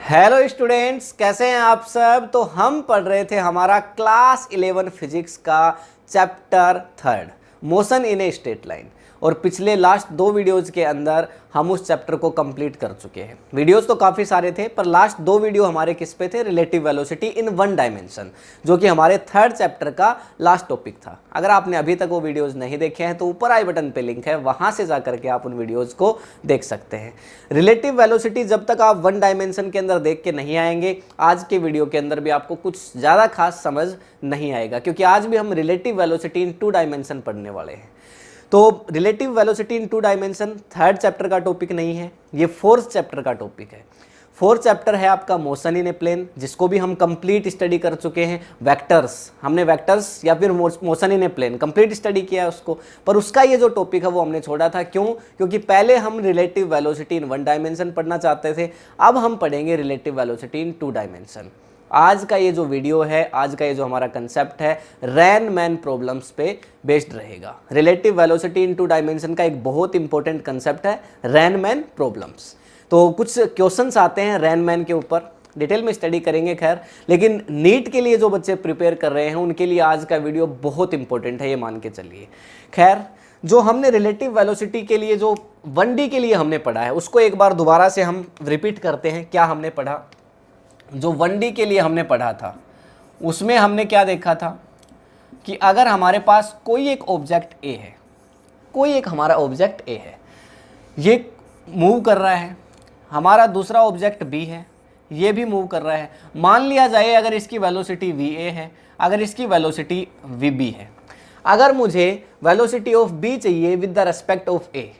Hello students, कैसे हैं आप सब। तो हम पढ़ रहे थे हमारा क्लास 11 फिजिक्स का chapter 3 motion in a straight line. और पिछले लास्ट 2 वीडियोज़ के अंदर हम उस चैप्टर को कंप्लीट कर चुके हैं। वीडियोज़ तो काफ़ी सारे थे, पर लास्ट 2 वीडियो हमारे किस पे थे? रिलेटिव वेलोसिटी इन 1 डायमेंशन, जो कि हमारे 3rd चैप्टर का लास्ट टॉपिक था। अगर आपने अभी तक वो वीडियोज़ नहीं देखे हैं तो ऊपर आई बटन पे लिंक है, वहाँ से जा करके आप उन वीडियोज़ को देख सकते हैं। रिलेटिव वेलोसिटी जब तक आप 1 डायमेंशन के अंदर देख के नहीं आएंगे, आज के वीडियो के अंदर भी आपको कुछ ज़्यादा खास समझ नहीं आएगा, क्योंकि आज भी हम रिलेटिव वेलोसिटी इन 2 डायमेंशन पढ़ने वाले हैं। तो रिलेटिव वेलोसिटी इन 2 डायमेंशन 3rd चैप्टर का टॉपिक नहीं है, ये 4th चैप्टर का टॉपिक है। 4th चैप्टर है आपका मोशन इन ए प्लेन, जिसको भी हम कंप्लीट स्टडी कर चुके हैं। वेक्टर्स, हमने वेक्टर्स या फिर motion in a plane complete study किया है उसको, पर उसका ये जो टॉपिक है वो हमने छोड़ा था। क्यों? क्योंकि पहले हम रिलेटिव वेलोसिटी इन 1 डायमेंशन पढ़ना चाहते थे, अब हम पढ़ेंगे रिलेटिव वेलोसिटी इन 2 डायमेंशन। आज का ये जो वीडियो है, आज का ये जो हमारा कंसेप्ट है, रैनमैन प्रॉब्लम्स पे बेस्ड रहेगा। रिलेटिव वेलोसिटी इन 2 डायमेंशन का एक बहुत इंपॉर्टेंट कंसेप्ट है रैनमैन प्रॉब्लम्स। तो कुछ क्वेश्चंस आते हैं रैनमैन के ऊपर, डिटेल में स्टडी करेंगे खैर, लेकिन नीट के लिए जो बच्चे प्रिपेयर कर रहे हैं उनके लिए आज का वीडियो बहुत इंपॉर्टेंट है, ये मान के चलिए। खैर, जो हमने रिलेटिव वेलोसिटी के लिए जो 1D के लिए हमने पढ़ा है, उसको एक बार दोबारा से हम रिपीट करते हैं। क्या हमने पढ़ा? जो 1D के लिए हमने पढ़ा था उसमें हमने क्या देखा था कि अगर हमारे पास कोई एक ऑब्जेक्ट ए है, कोई एक हमारा ऑब्जेक्ट ए है, ये मूव कर रहा है, हमारा दूसरा ऑब्जेक्ट बी है, ये भी मूव कर रहा है। मान लिया जाए अगर इसकी वेलोसिटी वी ए है, अगर इसकी वेलोसिटी वी बी है। अगर मुझे वेलोसिटी ऑफ बी चाहिए with the respect of A,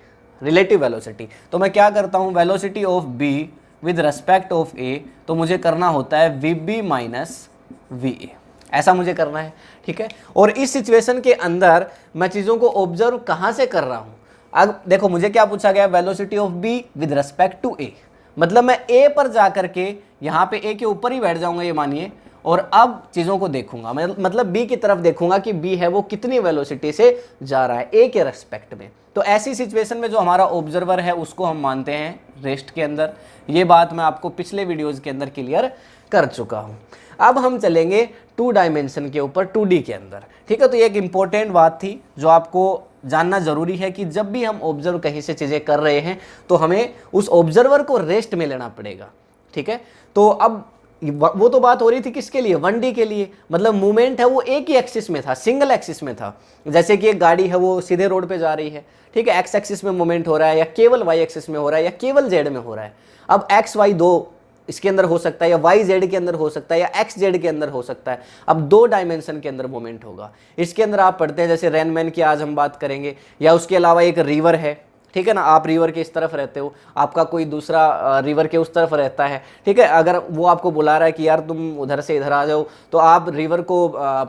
relative velocity, तो मैं क्या करता हूँ? Velocity of B with respect of A, तो मुझे करना होता है V B minus V A, ऐसा मुझे करना है। ठीक है, और इस सिचुएशन के अंदर मैं चीज़ों को ऑब्जर्व कहाँ से कर रहा हूँ? अब देखो, मुझे क्या पूछा गया? Velocity of B with respect to A, मतलब मैं ए पर जा करके यहाँ पे ए के ऊपर ही बैठ जाऊँगा, ये मानिए, और अब चीज़ों को देखूंगा, मतलब बी की तरफ देखूंगा कि बी है वो कितनी वेलोसिटी से जा रहा है ए के रेस्पेक्ट में। तो ऐसी सिचुएशन में जो हमारा ऑब्जर्वर है उसको हम मानते हैं रेस्ट के अंदर। ये बात मैं आपको पिछले वीडियोज़ के अंदर क्लियर कर चुका हूँ। अब हम चलेंगे 2 डायमेंशन के ऊपर, 2D के अंदर। ठीक है, तो ये एक इम्पॉर्टेंट बात थी जो आपको जानना ज़रूरी है कि जब भी हम ऑब्जर्व कहीं से चीज़ें कर रहे हैं तो हमें उस ऑब्जर्वर को रेस्ट में लेना पड़ेगा। ठीक है, तो अब वो तो बात हो रही थी किसके लिए? 1D के लिए, मतलब मूवमेंट है वो एक ही एक्सिस में था, सिंगल एक्सिस में था। जैसे कि एक गाड़ी है वो सीधे रोड पे जा रही है, ठीक है, एक्स एक्सिस में मूवमेंट हो रहा है, या केवल वाई एक्सिस में हो रहा है, या केवल जेड में हो रहा है। अब एक्स वाई 2 इसके अंदर हो सकता है, या वाई जेड के अंदर हो सकता है, या एक्स जेड के अंदर हो सकता है। अब 2 डायमेंशन के अंदर मूवमेंट होगा। इसके अंदर आप पढ़ते हैं जैसे रैनमैन की आज हम बात करेंगे, या उसके अलावा एक रिवर है, ठीक है ना, आप रिवर के इस तरफ रहते हो, आपका कोई दूसरा रिवर के उस तरफ रहता है। ठीक है, अगर वो आपको बुला रहा है कि यार तुम उधर से इधर आ जाओ, तो आप रिवर को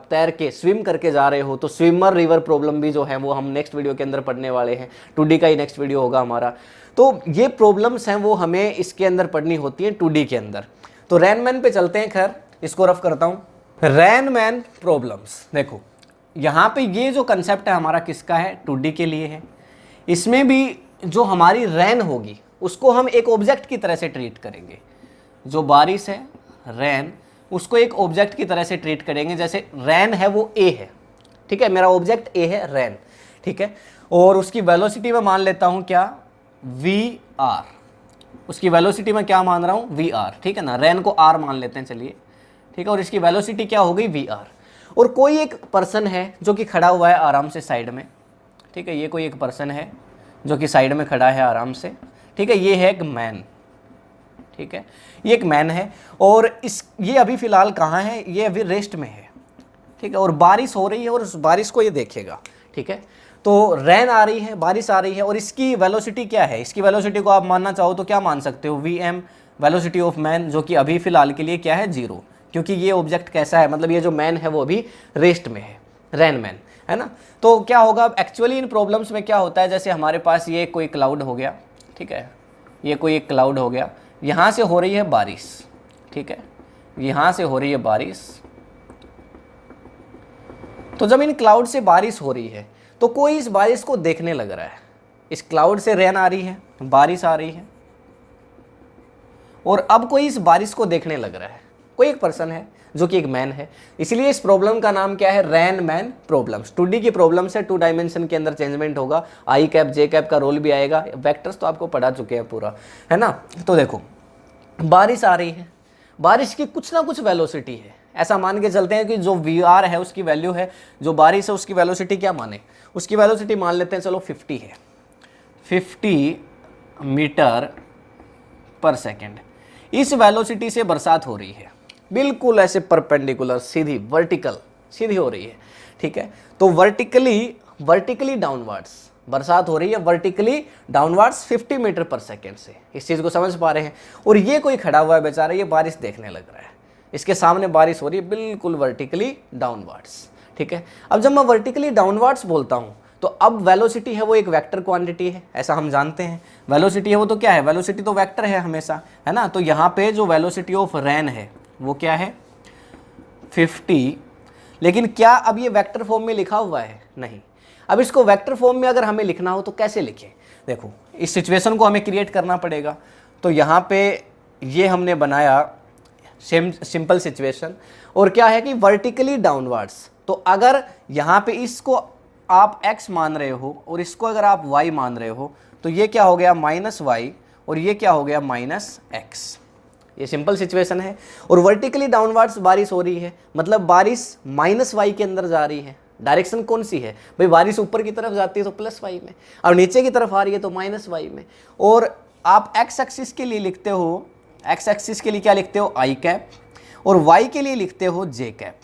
तैर के स्विम करके जा रहे हो, तो स्विमर रिवर प्रॉब्लम भी जो है वो हम नेक्स्ट वीडियो के अंदर पढ़ने वाले हैं। 2D का ही नेक्स्ट वीडियो होगा हमारा। तो ये प्रॉब्लम्स हैं वो हमें इसके अंदर पढ़नी होती हैं 2D के अंदर। तो रैनमैन पे चलते हैं, खैर इसको रफ करता हूँ। रैनमैन प्रॉब्लम्स, देखो यहाँ पे ये जो कंसेप्ट है हमारा किसका है? 2D के लिए है। इसमें भी जो हमारी रैन होगी उसको हम एक ऑब्जेक्ट की तरह से ट्रीट करेंगे। जो बारिश है, रैन, उसको एक ऑब्जेक्ट की तरह से ट्रीट करेंगे। जैसे रैन है वो ए है, ठीक है, मेरा ऑब्जेक्ट ए है रैन, ठीक है, और उसकी वेलोसिटी मैं मान लेता हूँ क्या? We are. उसकी वेलोसिटी मैं क्या मान रहा हूँ? वी आर, ठीक है ना, रैन को आर मान लेते हैं, चलिए, ठीक है, और इसकी वेलोसिटी क्या हो गई? V R. और कोई एक पर्सन है जो कि खड़ा हुआ है आराम से साइड में, ठीक है, ये कोई एक पर्सन है जो कि साइड में खड़ा है आराम से, ठीक है, ये है एक मैन, ठीक है, ये एक मैन है, और ये अभी फिलहाल कहाँ है? ये अभी रेस्ट में है, ठीक है, और बारिश हो रही है, और उस बारिश को ये देखेगा, ठीक है। तो रैन आ रही है, बारिश आ रही है, और इसकी वेलोसिटी क्या है? इसकी वेलोसिटी को आप मानना चाहो तो क्या मान सकते हो? V M, velocity of man, जो कि अभी फिलहाल के लिए क्या है? 0, क्योंकि ये ऑब्जेक्ट कैसा है, मतलब ये जो मैन है वो अभी रेस्ट में है, रैनमैन, है ना। तो क्या होगा एक्चुअली इन प्रॉब्लम्स में? क्या होता है, जैसे हमारे पास ये कोई क्लाउड हो गया, ठीक है, ये कोई एक क्लाउड हो गया, यहाँ से हो रही है बारिश, ठीक है, यहाँ से हो रही है बारिश। तो जब इन क्लाउड से बारिश हो रही है तो कोई इस बारिश को देखने लग रहा है। इस क्लाउड से रैन आ रही है, बारिश आ रही है, और अब कोई इस बारिश को देखने लग रहा है, कोई एक पर्सन है जो कि एक मैन है, इसलिए इस प्रॉब्लम का नाम क्या है, रैन मैन प्रॉब्लम। 2D की प्रॉब्लम से 2 डायमेंशन के अंदर चेंजमेंट होगा, आई कैप जे कैप का रोल भी आएगा, वेक्टर्स तो आपको पढ़ा चुके हैं पूरा, है ना। तो देखो बारिश आ रही है, बारिश की कुछ ना कुछ वेलोसिटी है, ऐसा मान के चलते हैं कि जो VR है उसकी वैल्यू है, जो बारिश है उसकी वेलोसिटी क्या माने, उसकी वेलोसिटी मान लेते हैं चलो 50 है, 50 मीटर पर सेकेंड। इस वेलोसिटी से बरसात हो रही है, बिल्कुल ऐसे परपेंडिकुलर, सीधी वर्टिकल सीधी हो रही है, ठीक है। तो वर्टिकली डाउनवर्ड्स बरसात हो रही है, vertically downwards 50 metre per second से, इस चीज़ को समझ पा रहे हैं। और ये कोई खड़ा हुआ है बेचारा, ये बारिश देखने लग रहा है, इसके सामने बारिश हो रही है बिल्कुल वर्टिकली डाउनवर्ड्स, ठीक है। अब जब मैं वर्टिकली डाउनवर्ड्स बोलता हूँ तो अब वेलोसिटी है वो एक वेक्टर क्वांटिटी है, ऐसा हम जानते हैं। वेलोसिटी है वो तो क्या है, वेलोसिटी तो वेक्टर है हमेशा, है ना। तो यहाँ पे जो वेलोसिटी ऑफ रैन है वो क्या है 50, लेकिन क्या अब ये वेक्टर फॉर्म में लिखा हुआ है, नहीं। अब इसको वेक्टर फॉर्म में अगर हमें लिखना हो तो कैसे लिखें, देखो इस सिचुएशन को हमें क्रिएट करना पड़ेगा। तो यहाँ पे ये हमने बनाया सिंपल सिचुएशन, और क्या है कि वर्टिकली डाउनवर्ड्स, तो अगर यहाँ पे इसको आप x मान रहे हो और इसको अगर आप y मान रहे हो तो ये क्या हो गया -y और ये क्या हो गया -x, ये सिंपल सिचुएशन है। और वर्टिकली डाउनवर्ड्स बारिश हो रही है, मतलब बारिश -y के अंदर जा रही है। डायरेक्शन कौन सी है भाई, बारिश ऊपर की तरफ जाती है तो +y में, और नीचे की तरफ आ रही है तो -y में। और आप x एक्सिस के लिए लिखते हो, x एक्सिस के लिए क्या लिखते हो i कैप, और y के लिए लिखते हो j कैप।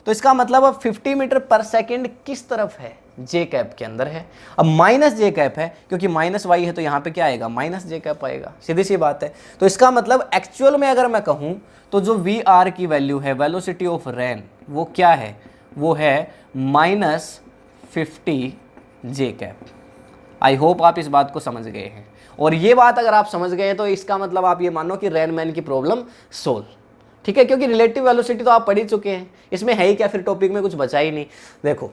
तो इसका मतलब अब 50 मीटर पर सेकेंड किस तरफ है, j कैप के अंदर है। अब -j कैप है, क्योंकि -y है तो यहाँ पे क्या आएगा, -j कैप आएगा, सीधी सी बात है। तो इसका मतलब एक्चुअल में अगर मैं कहूँ तो जो VR की वैल्यू है, वेलोसिटी ऑफ रैन, वो क्या है, वो है -50 j कैप। आई होप आप इस बात को समझ गए हैं, और ये बात अगर आप समझ गए हैं तो इसका मतलब आप ये मानो कि रैन मैन की प्रॉब्लम सोल्व, ठीक है। क्योंकि रिलेटिव वेलोसिटी तो आप पढ़ ही चुके हैं, इसमें है ही क्या, फिर टॉपिक में कुछ बचा ही नहीं। देखो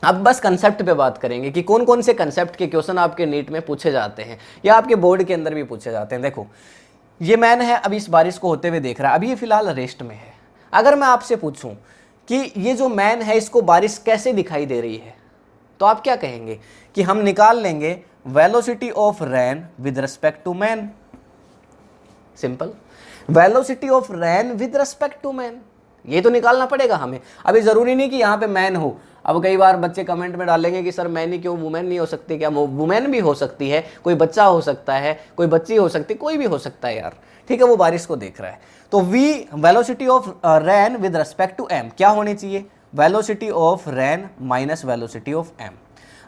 अब बस कंसेप्ट पे बात करेंगे कि कौन कौन से कंसेप्ट के क्वेश्चन आपके नीट में पूछे जाते हैं या आपके बोर्ड के अंदर भी पूछे जाते हैं। देखो ये मैन है, अभी इस बारिश को होते हुए देख रहा है, अभी ये फिलहाल रेस्ट में है। अगर मैं आपसे पूछूं कि ये जो मैन है इसको बारिश कैसे दिखाई दे रही है, तो आप क्या कहेंगे कि हम निकाल लेंगे velocity of rain with respect to man. Simple, velocity of rain with respect to man, ये तो निकालना पड़ेगा हमें। अभी जरूरी नहीं कि यहाँ पे मैन हो। अब कई बार बच्चे कमेंट में डालेंगे कि सर मैन ही क्यों, वुमेन नहीं हो सकती क्या, वुमेन भी हो सकती है, कोई बच्चा हो सकता है, कोई बच्ची हो सकती है, कोई भी हो सकता है यार, ठीक है। वो बारिश को देख रहा है, तो velocity of rain with respect to M क्या होनी चाहिए, velocity of rain minus velocity of M.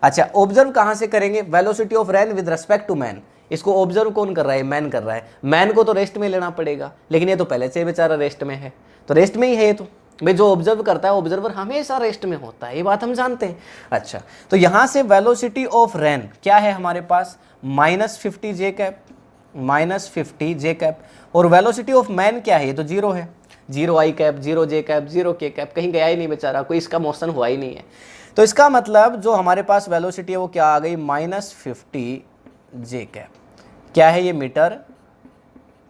अच्छा, ऑब्जर्व कहाँ से करेंगे, velocity of rain with respect to man, इसको ऑब्जर्व कौन कर रहा है, मैन कर रहा है। मैन को तो रेस्ट में लेना पड़ेगा, लेकिन ये तो पहले से बेचारा रेस्ट में है, तो रेस्ट में ही है ये तो भाई। जो ऑब्जर्व करता है, ऑब्जर्वर हमेशा रेस्ट में होता है, ये बात हम जानते हैं। अच्छा, तो यहाँ से वेलोसिटी ऑफ रैन क्या है हमारे पास, -50 j कैप, -50 j कैप। और वेलोसिटी ऑफ मैन क्या है, ये तो 0 है, 0 i cap, 0 j cap, 0 k cap, कहीं गया ही नहीं बेचारा, कोई इसका मोशन हुआ ही नहीं है। तो इसका मतलब जो हमारे पास वेलोसिटी है वो क्या आ गई, -50 j कैप। क्या है ये, मीटर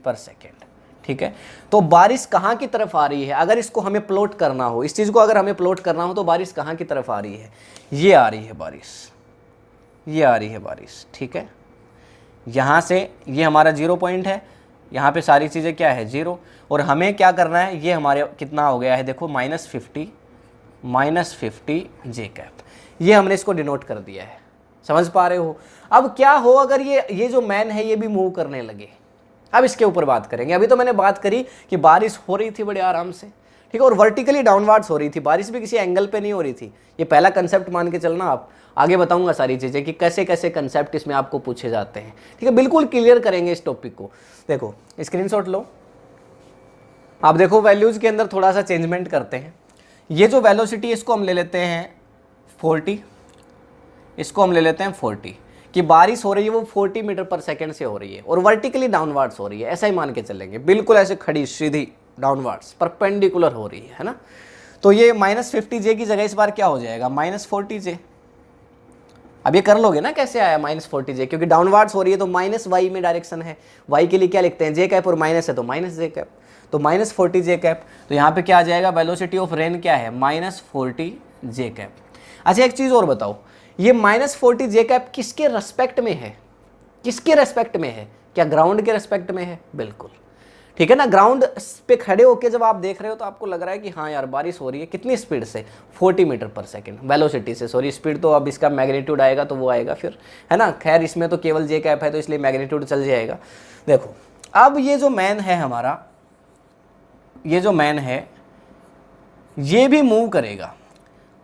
पर सेकेंड, ठीक है। तो बारिश कहाँ की तरफ आ रही है, अगर इसको हमें प्लॉट करना हो, इस चीज़ को अगर हमें प्लॉट करना हो तो बारिश कहाँ की तरफ आ रही है, ये आ रही है बारिश, ये आ रही है बारिश, ठीक है। यहाँ से ये हमारा 0 पॉइंट है, यहाँ पे सारी चीज़ें क्या है 0, और हमें क्या करना है, ये हमारे कितना हो गया है देखो -50 j कैप, ये हमने इसको डिनोट कर दिया है, समझ पा रहे हो। अब क्या हो अगर ये जो मैन है ये भी मूव करने लगे, अब इसके ऊपर बात करेंगे। अभी तो मैंने बात करी कि बारिश हो रही थी बड़े आराम से, ठीक है, और वर्टिकली डाउनवर्ड्स हो रही थी, बारिश भी किसी एंगल पे नहीं हो रही थी। ये पहला कंसेप्ट मान के चलना, आप आगे बताऊंगा सारी चीज़ें कि कैसे कैसे कंसेप्ट इसमें आपको पूछे जाते हैं, ठीक है। बिल्कुल क्लियर करेंगे इस टॉपिक को। देखो स्क्रीनशॉट लो, आप देखो वैल्यूज़ के अंदर थोड़ा सा चेंजमेंट करते हैं। ये जो वेलोसिटी इसको हम ले लेते हैं 40, इसको हम ले लेते हैं 40, कि बारिश हो रही है वो 40 मीटर पर सेकेंड से हो रही है और वर्टिकली डाउनवर्ड्स हो रही है, ऐसा ही मान के चलेंगे, बिल्कुल ऐसे खड़ी सीधी डाउनवर्ड्स परपेंडिकुलर हो रही है ना। तो ये -50 j की जगह इस बार क्या हो जाएगा, -40 j, अब ये कर लोगे ना कैसे आया -40j, क्योंकि डाउनवर्ड्स हो रही है तो माइनस वाई में डायरेक्शन है, वाई के लिए क्या लिखते हैं, जे कैप, और माइनस है तो माइनस जे कैप, तो -40j कैप। तो यहाँ पे क्या आ जाएगा, वेलोसिटी ऑफ रेन क्या है, -40j कैप। अच्छा एक चीज़ और बताओ, ये -40j कैप किसके रेस्पेक्ट में है, किसके रेस्पेक्ट में है, क्या ग्राउंड के रेस्पेक्ट में है, बिल्कुल ठीक है ना। ग्राउंड पे खड़े होके जब आप देख रहे हो तो आपको लग रहा है कि हाँ यार बारिश हो रही है, कितनी स्पीड से, 40 मीटर पर सेकेंड वेलोसिटी से, सॉरी स्पीड तो अब इसका मैग्नीट्यूड आएगा तो वो आएगा फिर, है ना। खैर इसमें तो केवल जे कैप है तो इसलिए मैग्नीट्यूड चल जाएगा। देखो अब ये जो मैन है हमारा, ये जो मैन है ये भी मूव करेगा।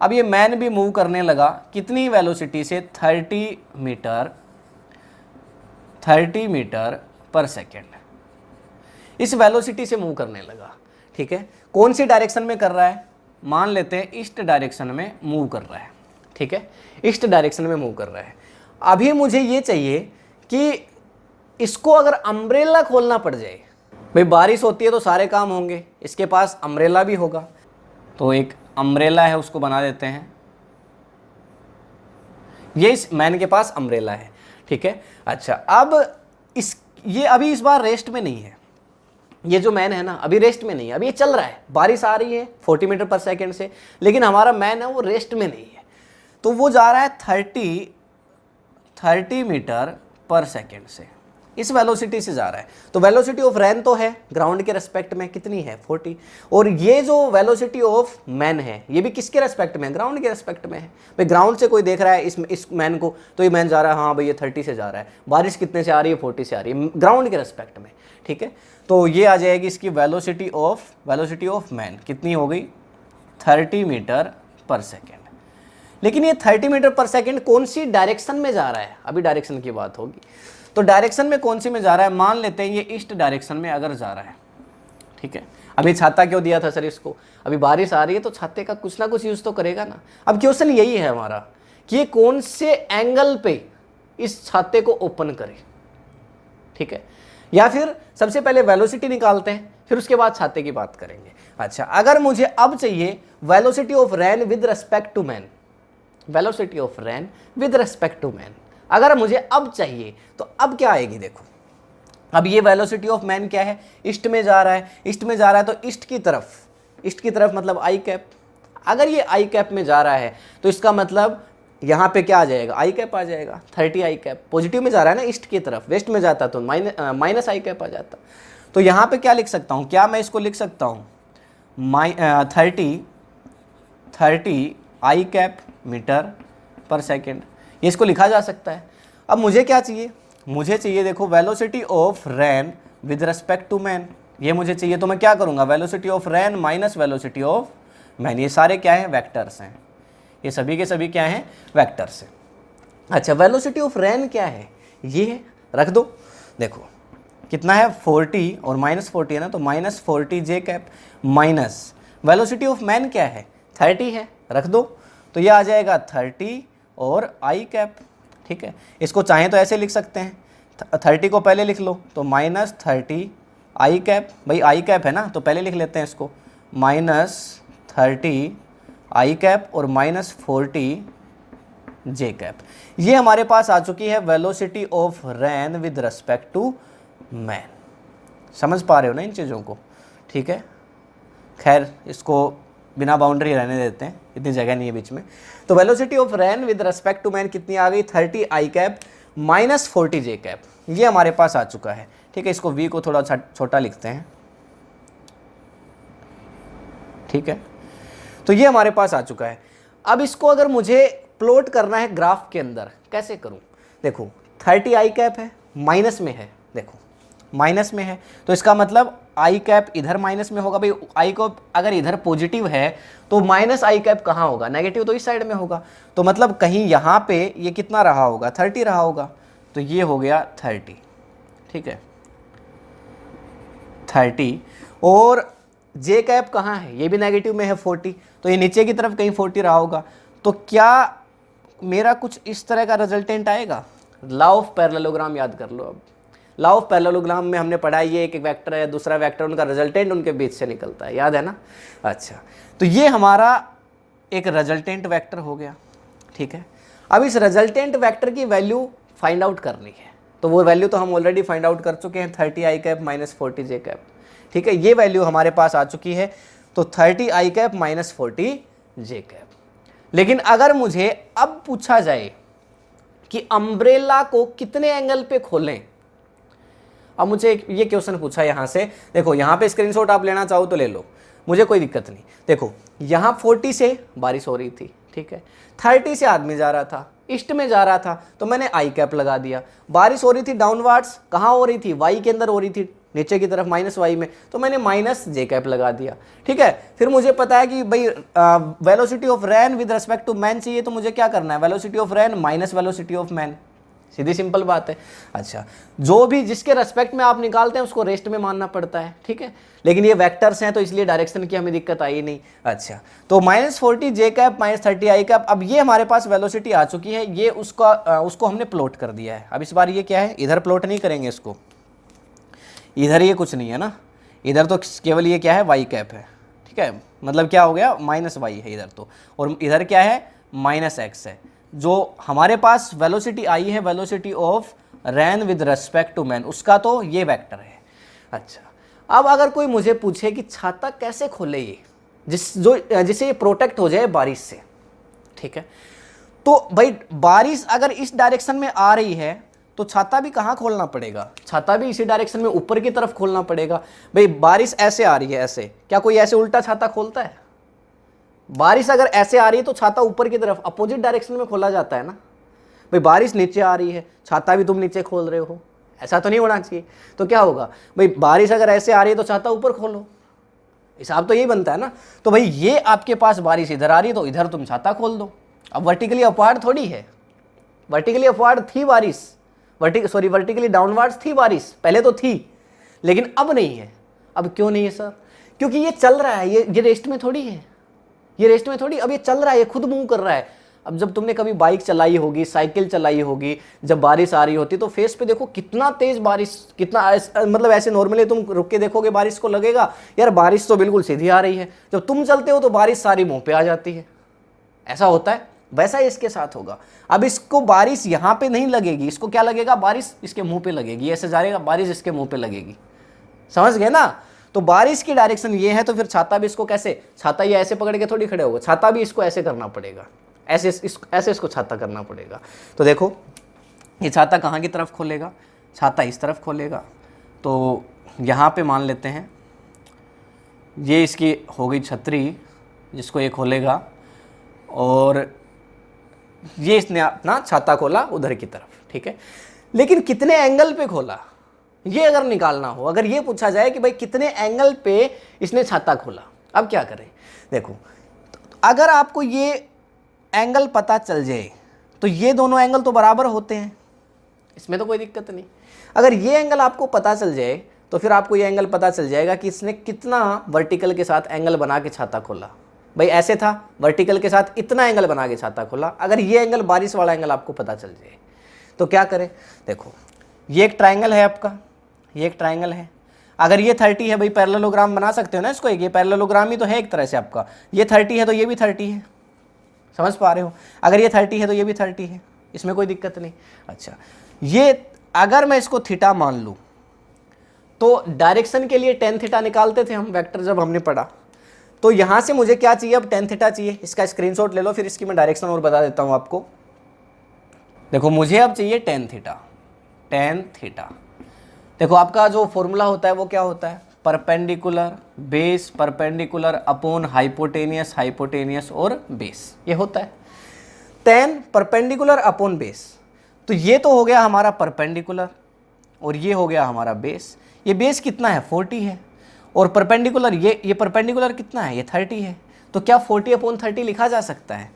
अब ये मैन भी मूव करने लगा कितनी वेलोसिटी से, 30 मीटर पर सेकेंड, इस वेलोसिटी से मूव करने लगा। ठीक है, कौन सी डायरेक्शन में कर रहा है, मान लेते हैं ईस्ट डायरेक्शन में मूव कर रहा है। ठीक है, ईस्ट डायरेक्शन में मूव कर रहा है। अभी मुझे ये चाहिए कि इसको अगर अम्ब्रेला खोलना पड़ जाए, भाई बारिश होती है तो सारे काम होंगे, इसके पास अम्ब्रेला भी होगा, तो एक अम्ब्रेला है उसको बना देते हैं, ये इस मैन के पास अम्ब्रेला है। ठीक है, अच्छा अब ये अभी इस बार रेस्ट में नहीं है, ये जो मैन है ना अभी रेस्ट में नहीं है, अभी ये चल रहा है, बारिश आ रही है 40 मीटर पर सेकेंड से, लेकिन हमारा मैन है वो रेस्ट में नहीं है, तो वो जा रहा है 30 मीटर पर सेकेंड से, इस वेलोसिटी से जा रहा है। तो वेलोसिटी ऑफ रेन तो है ग्राउंड के रेस्पेक्ट में कितनी है, 40, और ये जो वेलोसिटी ऑफ मैन है ये भी किसके रेस्पेक्ट में है, ग्राउंड के रेस्पेक्ट में है। भाई ग्राउंड से कोई देख रहा है इस मैन को, तो ये मैन जा रहा है, हाँ भाई ये 30 से जा रहा है, बारिश कितने से आ रही है, 40 से आ रही है, ग्राउंड के रेस्पेक्ट में। ठीक है, तो ये आ जाएगी इसकी वेलोसिटी ऑफ मैन कितनी हो गई, 30 मीटर पर सेकेंड। लेकिन ये 30 मीटर पर सेकेंड कौन सी डायरेक्शन में जा रहा है, अभी डायरेक्शन की बात होगी, तो डायरेक्शन में कौन सी में जा रहा है, मान लेते हैं ये ईस्ट डायरेक्शन में अगर जा रहा है। ठीक है, अभी छाता क्यों दिया था सर इसको, अभी बारिश आ रही है तो छाते का कुछ ना कुछ यूज तो करेगा ना। अब क्वेश्चन यही है हमारा कि ये कौन से एंगल पे इस छाते को ओपन करे। ठीक है, या फिर सबसे पहले वेलोसिटी निकालते हैं फिर उसके बाद छाते की बात करेंगे। अच्छा, अगर मुझे अब चाहिए velocity of rain with respect to man, velocity of rain with respect to man अगर मुझे अब चाहिए तो अब क्या आएगी, देखो अब ये वेलोसिटी ऑफ मैन क्या है, ईस्ट में जा रहा है, ईस्ट में जा रहा है तो ईस्ट की तरफ मतलब आई कैप। अगर ये आई कैप में जा रहा है तो इसका मतलब यहाँ पे क्या आ जाएगा, आई कैप आ जाएगा, 30 आई कैप। पॉजिटिव में जा रहा है ना ईस्ट की तरफ, वेस्ट में जाता तो माइनस आई कैप आ जाता। तो यहाँ पे क्या लिख सकता हूँ, क्या मैं इसको लिख सकता हूँ 30 i cap metre per second, ये इसको लिखा जा सकता है। अब मुझे क्या चाहिए, मुझे चाहिए देखो velocity of rain with respect to man, ये मुझे चाहिए। तो मैं क्या करूँगा, velocity of rain minus velocity of man, ये सारे क्या हैं, वेक्टर्स हैं, ये सभी के सभी क्या हैं, वेक्टर्स हैं। अच्छा, वेलोसिटी ऑफ रेन क्या है, ये रख दो, देखो कितना है 40 और -40 है ना, तो -40j cap minus velocity of man क्या है 30 है, रख दो, तो ये आ जाएगा 30 और आई कैप। ठीक है, इसको चाहें तो ऐसे लिख सकते हैं, 30 को पहले लिख लो तो -30 आई कैप, भाई आई कैप है ना तो पहले लिख लेते हैं इसको, -30 आई कैप और -40 जे कैप। ये हमारे पास आ चुकी है velocity of rain with respect to man. समझ पा रहे हो ना इन चीज़ों को। ठीक है, खैर इसको बिना बाउंड्री रहने देते हैं, इतनी जगह नहीं है बीच में। तो velocity of rain with respect to man कितनी आ गई, 30 आई कैप -40 जे कैप, ये हमारे पास आ चुका है। ठीक है, इसको v को थोड़ा छोटा लिखते हैं। ठीक है, तो ये हमारे पास आ चुका है। अब इसको अगर मुझे प्लॉट करना है ग्राफ के अंदर, कैसे करूं, देखो 30 आई कैप है, माइनस में है, देखो माइनस में है, तो इसका मतलब आई कैप इधर माइनस में होगा। भाई आई को अगर इधर पॉजिटिव है तो माइनस आई कैप कहाँ होगा, नेगेटिव तो इस साइड में होगा, तो मतलब कहीं यहाँ पे ये कितना रहा होगा, 30 रहा होगा, तो ये हो गया 30। ठीक है, 30 और जे कैप कहाँ है, ये भी नेगेटिव में है 40, तो ये नीचे की तरफ कहीं 40 रहा होगा। तो क्या मेरा कुछ इस तरह का रिजल्टेंट आएगा, लॉ ऑफ पैरेललोग्राम याद कर लो। अब लॉ ऑफ पैरेललोग्राम में हमने पढ़ा ये एक वेक्टर है दूसरा वेक्टर, उनका रिजल्टेंट उनके बीच से निकलता है, याद है ना। अच्छा, तो ये हमारा एक रिजल्टेंट वेक्टर हो गया। ठीक है, अब इस रिजल्टेंट वेक्टर की वैल्यू फाइंड आउट करनी है, तो वो वैल्यू तो हम ऑलरेडी फाइंड आउट कर चुके हैं, 30 i cap minus 40 j cap. ठीक है, ये वैल्यू हमारे पास आ चुकी है, तो 30 i cap minus 40 j cap. लेकिन अगर मुझे अब पूछा जाए कि अम्ब्रेला को कितने एंगल पे खोलें, अब मुझे ये क्वेश्चन पूछा यहां से, देखो यहां पे स्क्रीनशॉट आप लेना चाहो तो ले लो, मुझे कोई दिक्कत नहीं। देखो यहां 40 से बारिश हो रही थी, ठीक है, 30 से आदमी जा रहा था, ईस्ट में जा रहा था, तो मैंने आई कैप लगा दिया। बारिश हो रही थी डाउनवर्ड्स, कहाँ हो रही थी, वाई के अंदर हो रही थी, नीचे की तरफ माइनस वाई में, तो मैंने माइनस जे कैप लगा दिया। ठीक है, फिर मुझे पता है कि भाई velocity of rain with respect to man चाहिए, तो मुझे क्या करना है, velocity of rain minus velocity of man, सीधी सिंपल बात है। अच्छा, जो भी जिसके रेस्पेक्ट में आप निकालते हैं उसको रेस्ट में मानना पड़ता है। ठीक है, लेकिन ये वेक्टर्स हैं तो इसलिए डायरेक्शन की हमें दिक्कत आई नहीं। अच्छा, तो minus 40 j cap minus 30 i cap, अब ये हमारे पास वेलोसिटी आ चुकी है, ये उसको हमने प्लॉट कर दिया है। अब इस बार ये क्या है, इधर प्लॉट नहीं करेंगे इसको, इधर ये कुछ नहीं है ना, इधर तो केवल ये क्या है, वाई कैप है। ठीक है, मतलब क्या हो गया, माइनस वाई है इधर तो, और इधर क्या है, माइनस एक्स है। जो हमारे पास वेलोसिटी आई है, velocity of rain with respect to man, उसका तो ये वेक्टर है। अच्छा, अब अगर कोई मुझे पूछे कि छाता कैसे खोले ये, जिससे ये प्रोटेक्ट हो जाए बारिश से, ठीक है, तो भाई बारिश अगर इस डायरेक्शन में आ रही है तो छाता भी कहाँ खोलना पड़ेगा, छाता भी इसी डायरेक्शन में ऊपर की तरफ खोलना पड़ेगा। भाई बारिश ऐसे आ रही है, ऐसे, क्या कोई ऐसे उल्टा छाता खोलता है? बारिश अगर ऐसे आ रही है तो छाता ऊपर की तरफ अपोजिट डायरेक्शन में खोला जाता है ना। भाई बारिश नीचे आ रही है, छाता भी तुम नीचे खोल रहे हो, ऐसा तो नहीं होना चाहिए। तो क्या होगा, भाई बारिश अगर ऐसे आ रही है तो छाता ऊपर खोलो, हिसाब तो यही बनता है ना। तो भाई ये आपके पास बारिश इधर आ रही है तो इधर तुम छाता खोल दो। अब वर्टिकली अपवार्ड थोड़ी है, वर्टिकली अपवार्ड थी बारिश, वर्टिकली डाउनवर्ड्स थी बारिश, पहले तो थी लेकिन अब नहीं है। अब क्यों नहीं है सर? क्योंकि ये चल रहा है, ये रेस्ट में थोड़ी है, ये रेस्ट में थोड़ी, अब ये चल रहा है, ये खुद मूव कर रहा है। अब जब तुमने कभी बाइक चलाई होगी, साइकिल चलाई होगी, जब बारिश आ रही होती तो फेस पे देखो कितना तेज बारिश, कितना मतलब ऐसे नॉर्मली तुम रुक के देखोगे बारिश को लगेगा यार बारिश तो बिल्कुल सीधी आ रही है, जब तुम चलते हो तो बारिश सारी मुंह पे आ जाती है। ऐसा होता है, वैसा ही इसके साथ होगा। अब इसको बारिश यहाँ पे नहीं लगेगी, इसको क्या लगेगा, बारिश इसके मुंह पे लगेगी, ऐसे जाएगा बारिश इसके मुंह पे लगेगी, समझ गए ना। तो बारिश की डायरेक्शन ये है, तो फिर छाता भी इसको कैसे, छाता ये ऐसे पकड़ के थोड़ी खड़े होगा, छाता भी इसको ऐसे करना पड़ेगा, ऐसे इसको छाता करना पड़ेगा। तो देखो ये छाता कहाँ की तरफ खोलेगा, छाता इस तरफ खोलेगा। तो यहाँ पे मान लेते हैं ये इसकी हो गई छतरी जिसको ये खोलेगा, और ये इसने अपना छाता खोला उधर की तरफ। ठीक है, लेकिन कितने एंगल पे खोला ये अगर निकालना हो, अगर ये पूछा जाए कि भाई कितने एंगल पे इसने छाता खोला, अब क्या करें। देखो अगर आपको ये एंगल पता चल जाए तो ये दोनों एंगल तो बराबर होते हैं, इसमें तो कोई दिक्कत नहीं। अगर ये एंगल आपको पता चल जाए तो फिर आपको ये एंगल पता चल जाएगा कि इसने कितना वर्टिकल के साथ एंगल बना के छाता खोला। भाई ऐसे था, वर्टिकल के साथ इतना एंगल बना के छाता खोला। अगर ये एंगल बारिश वाला एंगल आपको पता चल जाए तो क्या करें। देखो ये एक ट्राइंगल है आपका, ये एक ट्राइंगल है, अगर ये 30 है, भाई पैरेललोग्राम बना सकते हो ना इसको, ये पैरेललोग्राम ही तो है एक तरह से आपका। ये 30 है तो ये भी 30 है, समझ पा रहे हो। अगर ये 30 है तो ये भी 30 है, इसमें कोई दिक्कत नहीं। अच्छा, ये अगर मैं इसको थीटा मान लूँ तो डायरेक्शन के लिए टेन थीटा निकालते थे हम वेक्टर जब हमने पढ़ा। तो यहाँ से मुझे क्या चाहिए, अब टेन थीटा चाहिए। इसका स्क्रीनशॉट ले लो, फिर इसकी मैं डायरेक्शन और बता देता हूँ आपको। देखो मुझे अब चाहिए टेन थीटा, टेन थीटा। देखो आपका जो फॉर्मूला होता है वो क्या होता है, perpendicular base perpendicular upon hypotenuse hypotenuse और बेस, ये होता है टेन परपेंडिकुलर अपॉन बेस। तो ये तो हो गया हमारा परपेंडिकुलर और ये हो गया हमारा बेस। ये बेस कितना है, 40 है, और परपेंडिकुलर ये परपेंडिकुलर कितना है, ये 30 है। तो क्या 40 अपॉन 30 लिखा जा सकता है,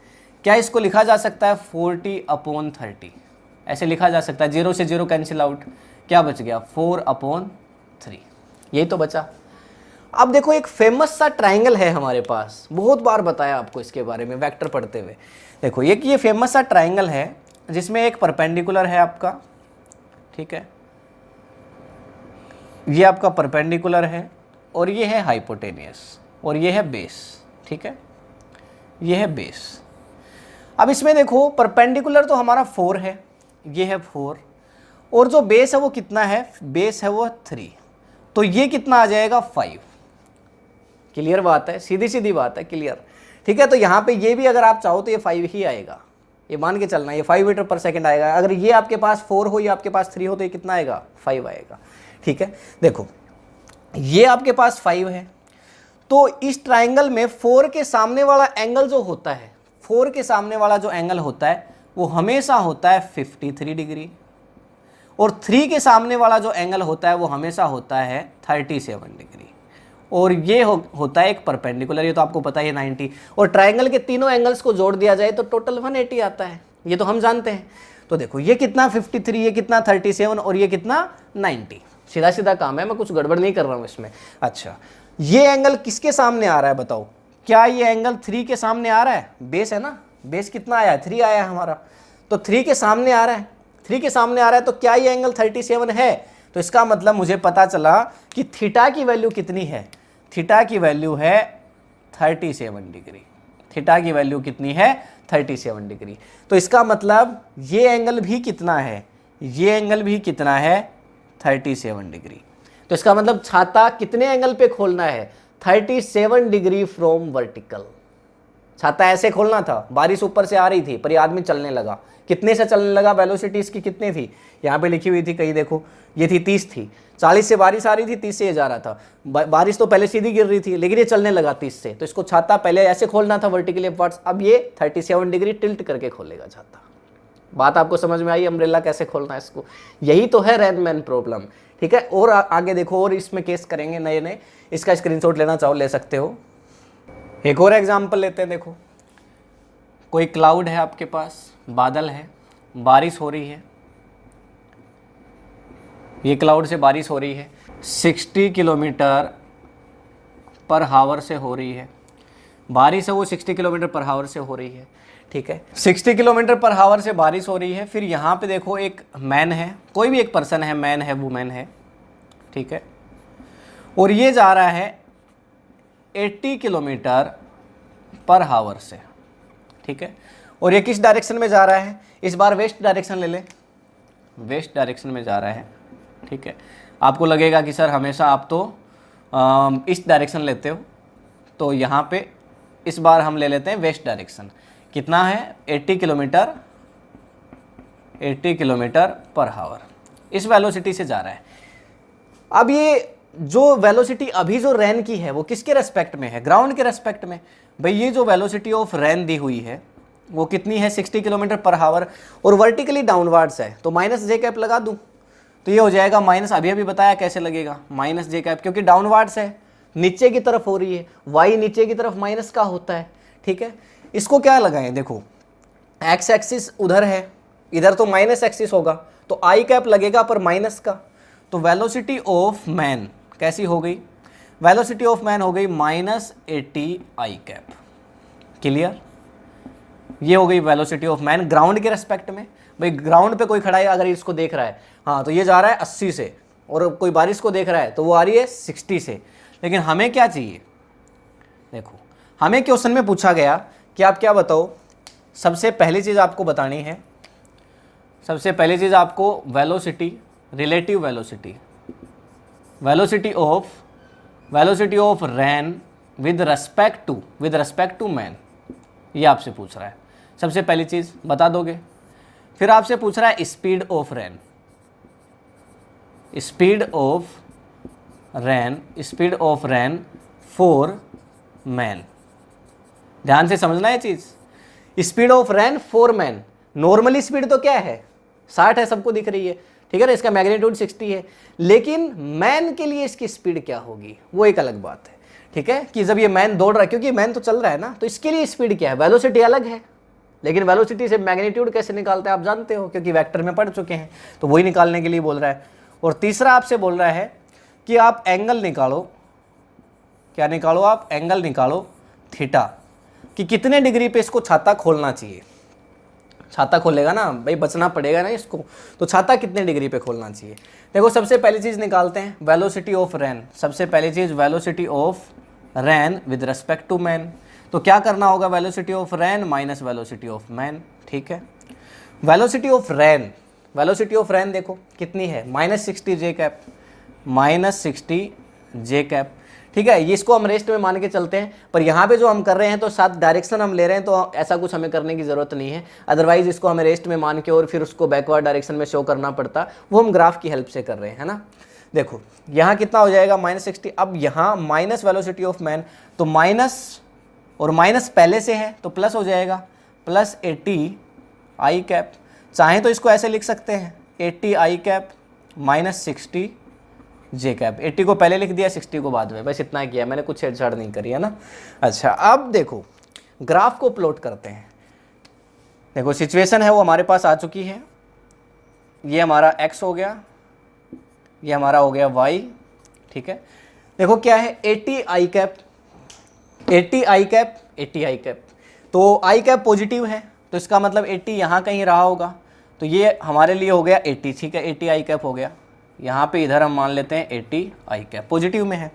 क्या इसको लिखा जा सकता है 40 अपॉन 30, ऐसे लिखा जा सकता है। 0 से 0 कैंसिल आउट, क्या बच गया 4 अपॉन 3, यही तो बचा। अब देखो एक फेमस सा ट्राइंगल है हमारे पास, बहुत बार बताया आपको इसके बारे में वेक्टर पढ़ते हुए। देखो ये फेमस सा ट्राइंगल है जिसमें एक परपेंडिकुलर है आपका, ठीक है, ये आपका परपेंडिकुलर है और ये है हाइपोटेनियस और ये है बेस, ठीक है, ये है बेस। अब इसमें देखो परपेंडिकुलर तो हमारा 4 है, ये है 4, और जो बेस है वो कितना है, बेस है वो 3, तो ये कितना आ जाएगा 5। क्लियर बात है, सीधी सीधी बात है, क्लियर। ठीक है, तो यहाँ पे ये भी अगर आप चाहो तो ये 5 ही आएगा, ये मान के चलना, ये 5 मीटर पर सेकंड आएगा। अगर ये आपके पास 4 हो या आपके पास 3 हो तो ये कितना आएगा, 5 आएगा। ठीक है, देखो ये आपके पास 5 है, तो इस ट्राइंगल में 4 के सामने वाला एंगल जो होता है, 4 के सामने वाला जो एंगल होता है वो हमेशा होता है 53 डिग्री, और 3 के सामने वाला जो एंगल होता है वो हमेशा होता है 37 डिग्री, और ये होता है एक परपेंडिकुलर, ये तो आपको पता है 90, और ट्राइंगल के तीनों एंगल्स को जोड़ दिया जाए तो टोटल 180 आता है, ये तो हम जानते हैं। तो देखो ये कितना 53, ये कितना 37 और ये कितना 90, सीधा सीधा काम है, मैं कुछ गड़बड़ नहीं कर रहा हूँ इसमें। अच्छा, ये एंगल किसके सामने आ रहा है बताओ, क्या ये एंगल 3 के सामने आ रहा है, बेस है ना, बेस कितना आया है, 3 आया है हमारा, तो 3 के सामने आ रहा है, 3 के सामने आ रहा है, तो क्या ये एंगल 37 है, तो इसका मतलब मुझे पता चला कि थीटा की वैल्यू कितनी है, थीटा की वैल्यू है 37 डिग्री, थीटा की वैल्यू कितनी है 37 डिग्री। तो इसका मतलब ये एंगल भी कितना है, ये एंगल भी कितना है 37 डिग्री। तो इसका मतलब छाता कितने एंगल पे खोलना है, 37 डिग्री फ्रॉम वर्टिकल। छाता ऐसे खोलना था, बारिश ऊपर से आ रही थी पर ये आदमी चलने लगा, कितने से चलने लगा, वेलोसिटी इसकी कितनी थी, यहाँ पे लिखी हुई थी कहीं देखो, ये थी 30 थी, 40 से बारिश आ रही थी, 30 से ये जा रहा था, बारिश तो पहले सीधी गिर रही थी लेकिन ये चलने लगा 30 से, तो इसको छाता पहले ऐसे खोलना था वर्टिकली अपवर्ड्स, अब ये 37 डिग्री टिल्ट करके खोलेगा छाता। बात आपको समझ में आई, अम्ब्रेला कैसे खोलना है इसको, यही तो है रैनमैन प्रॉब्लम। ठीक है, और आगे देखो, और इसमें केस करेंगे नए नए, इसका स्क्रीनशॉट लेना चाहो ले सकते हो। एक और एग्जांपल लेते हैं, देखो कोई क्लाउड है आपके पास, बादल है, बारिश हो रही है, ये क्लाउड से बारिश हो रही है, 60 किलोमीटर पर हावर से हो रही है, बारिश है वो 60 किलोमीटर पर हावर से हो रही है। ठीक है, 60 किलोमीटर पर हावर से बारिश हो रही है, फिर यहाँ पे देखो एक मैन है, कोई भी एक पर्सन है, मैन है, वुमेन है, ठीक है, और ये जा रहा है 80 किलोमीटर पर हावर से, ठीक है, और ये किस डायरेक्शन में जा रहा है, इस बार वेस्ट डायरेक्शन ले ले, वेस्ट डायरेक्शन में जा रहा है। ठीक है, आपको लगेगा कि सर हमेशा आप तो इस डायरेक्शन लेते हो, तो यहाँ पे इस बार हम ले लेते हैं वेस्ट डायरेक्शन। कितना है 80 किलोमीटर पर हावर, इस वेलोसिटी से जा रहा है। अब ये जो वेलोसिटी अभी जो रैन की है वो किसके रेस्पेक्ट में है, ग्राउंड के रेस्पेक्ट में। भाई ये जो वेलोसिटी ऑफ रैन दी हुई है वो कितनी है 60 किलोमीटर पर हावर, और वर्टिकली डाउनवर्ड्स है, तो माइनस जे कैप लगा दूं तो ये हो जाएगा माइनस, अभी बताया कैसे लगेगा, माइनस जे कैप, क्योंकि डाउनवर्ड्स है, नीचे की तरफ हो रही है, वाई नीचे की तरफ माइनस का होता है। ठीक है, इसको क्या लगाएं, देखो एक्स एक्सिस उधर है, इधर तो माइनस एक्सिस होगा, तो आई कैप लगेगा पर माइनस का, तो वेलोसिटी ऑफ मैन कैसी हो गई, वेलोसिटी ऑफ मैन हो गई -80 आई कैप। क्लियर, ये हो गई वेलोसिटी ऑफ मैन ग्राउंड के रेस्पेक्ट में। भाई ग्राउंड पे कोई खड़ा है, अगर इसको देख रहा है, हाँ तो ये जा रहा है 80 से, और कोई बारिश को देख रहा है तो वो आ रही है 60 से, लेकिन हमें क्या चाहिए, देखो हमें क्वेश्चन में पूछा गया कि आप क्या बताओ, सबसे पहली चीज़ आपको बतानी है, सबसे पहली चीज़ आपको velocity, relative velocity, velocity of rain with respect to man, ये आपसे पूछ रहा है। सबसे पहली चीज़ बता दोगे, फिर आपसे पूछ रहा है speed of rain, speed of rain for man. ध्यान से समझना है चीज़, speed of rain for man, normally speed तो क्या है 60 है, सबको दिख रही है, ठीक है ना, इसका मैग्नीट्यूड 60 है, लेकिन मैन के लिए इसकी स्पीड क्या होगी वो एक अलग बात है। ठीक है, कि जब ये मैन दौड़ रहा है, क्योंकि मैन तो चल रहा है ना, तो इसके लिए स्पीड क्या है, वेलोसिटी अलग है, लेकिन वेलोसिटी से मैग्नीट्यूड कैसे निकालते हैं आप जानते हो, क्योंकि वेक्टर में पढ़ चुके हैं, तो वही निकालने के लिए बोल रहा है। और तीसरा आपसे बोल रहा है कि आप एंगल निकालो, क्या निकालो, आप एंगल निकालो थीटा, कि कितने डिग्री पे इसको छाता खोलना चाहिए, छाता खोलेगा ना भाई, बचना पड़ेगा ना इसको, तो छाता कितने डिग्री पे खोलना चाहिए। देखो सबसे पहली चीज़ निकालते हैं वेलोसिटी ऑफ रैन, सबसे पहली चीज़ velocity of rain with respect to man, तो क्या करना होगा, velocity of rain minus velocity of man, ठीक है। वेलोसिटी ऑफ रैन देखो कितनी है, -60 जे कैप, -60 जे कैप, ठीक है। ये इसको हम रेस्ट में मान के चलते हैं, पर यहाँ पे जो हम कर रहे हैं तो साथ डायरेक्शन हम ले रहे हैं, तो ऐसा कुछ हमें करने की ज़रूरत नहीं है। अदरवाइज इसको हमें रेस्ट में मान के और फिर उसको बैकवर्ड डायरेक्शन में शो करना पड़ता, वो हम ग्राफ की हेल्प से कर रहे हैं, है ना। देखो यहाँ कितना हो जाएगा, -60। अब यहाँ माइनस वेलोसिटी ऑफ मैन, तो माइनस और माइनस पहले से है तो प्लस हो जाएगा, +80 आई कैप। चाहें तो इसको ऐसे लिख सकते हैं, 80 आई कैप -60 जे कैप। 80 को पहले लिख दिया, 60 को बाद में, बस इतना किया मैंने, कुछ छेड़छाड़ नहीं करी, है ना। अच्छा अब देखो ग्राफ को प्लॉट करते हैं। देखो सिचुएशन है वो हमारे पास आ चुकी है, ये हमारा x हो गया, ये हमारा हो गया y, ठीक है। देखो क्या है, 80 आई कैप, 80 आई कैप, 80 आई कैप, तो आई कैप पॉजिटिव है, तो इसका मतलब 80 यहाँ कहीं रहा होगा, तो ये हमारे लिए हो गया 80, ठीक है। 80 आई कैप हो गया, यहाँ पे इधर हम मान लेते हैं 80 आई कैप पॉजिटिव में है।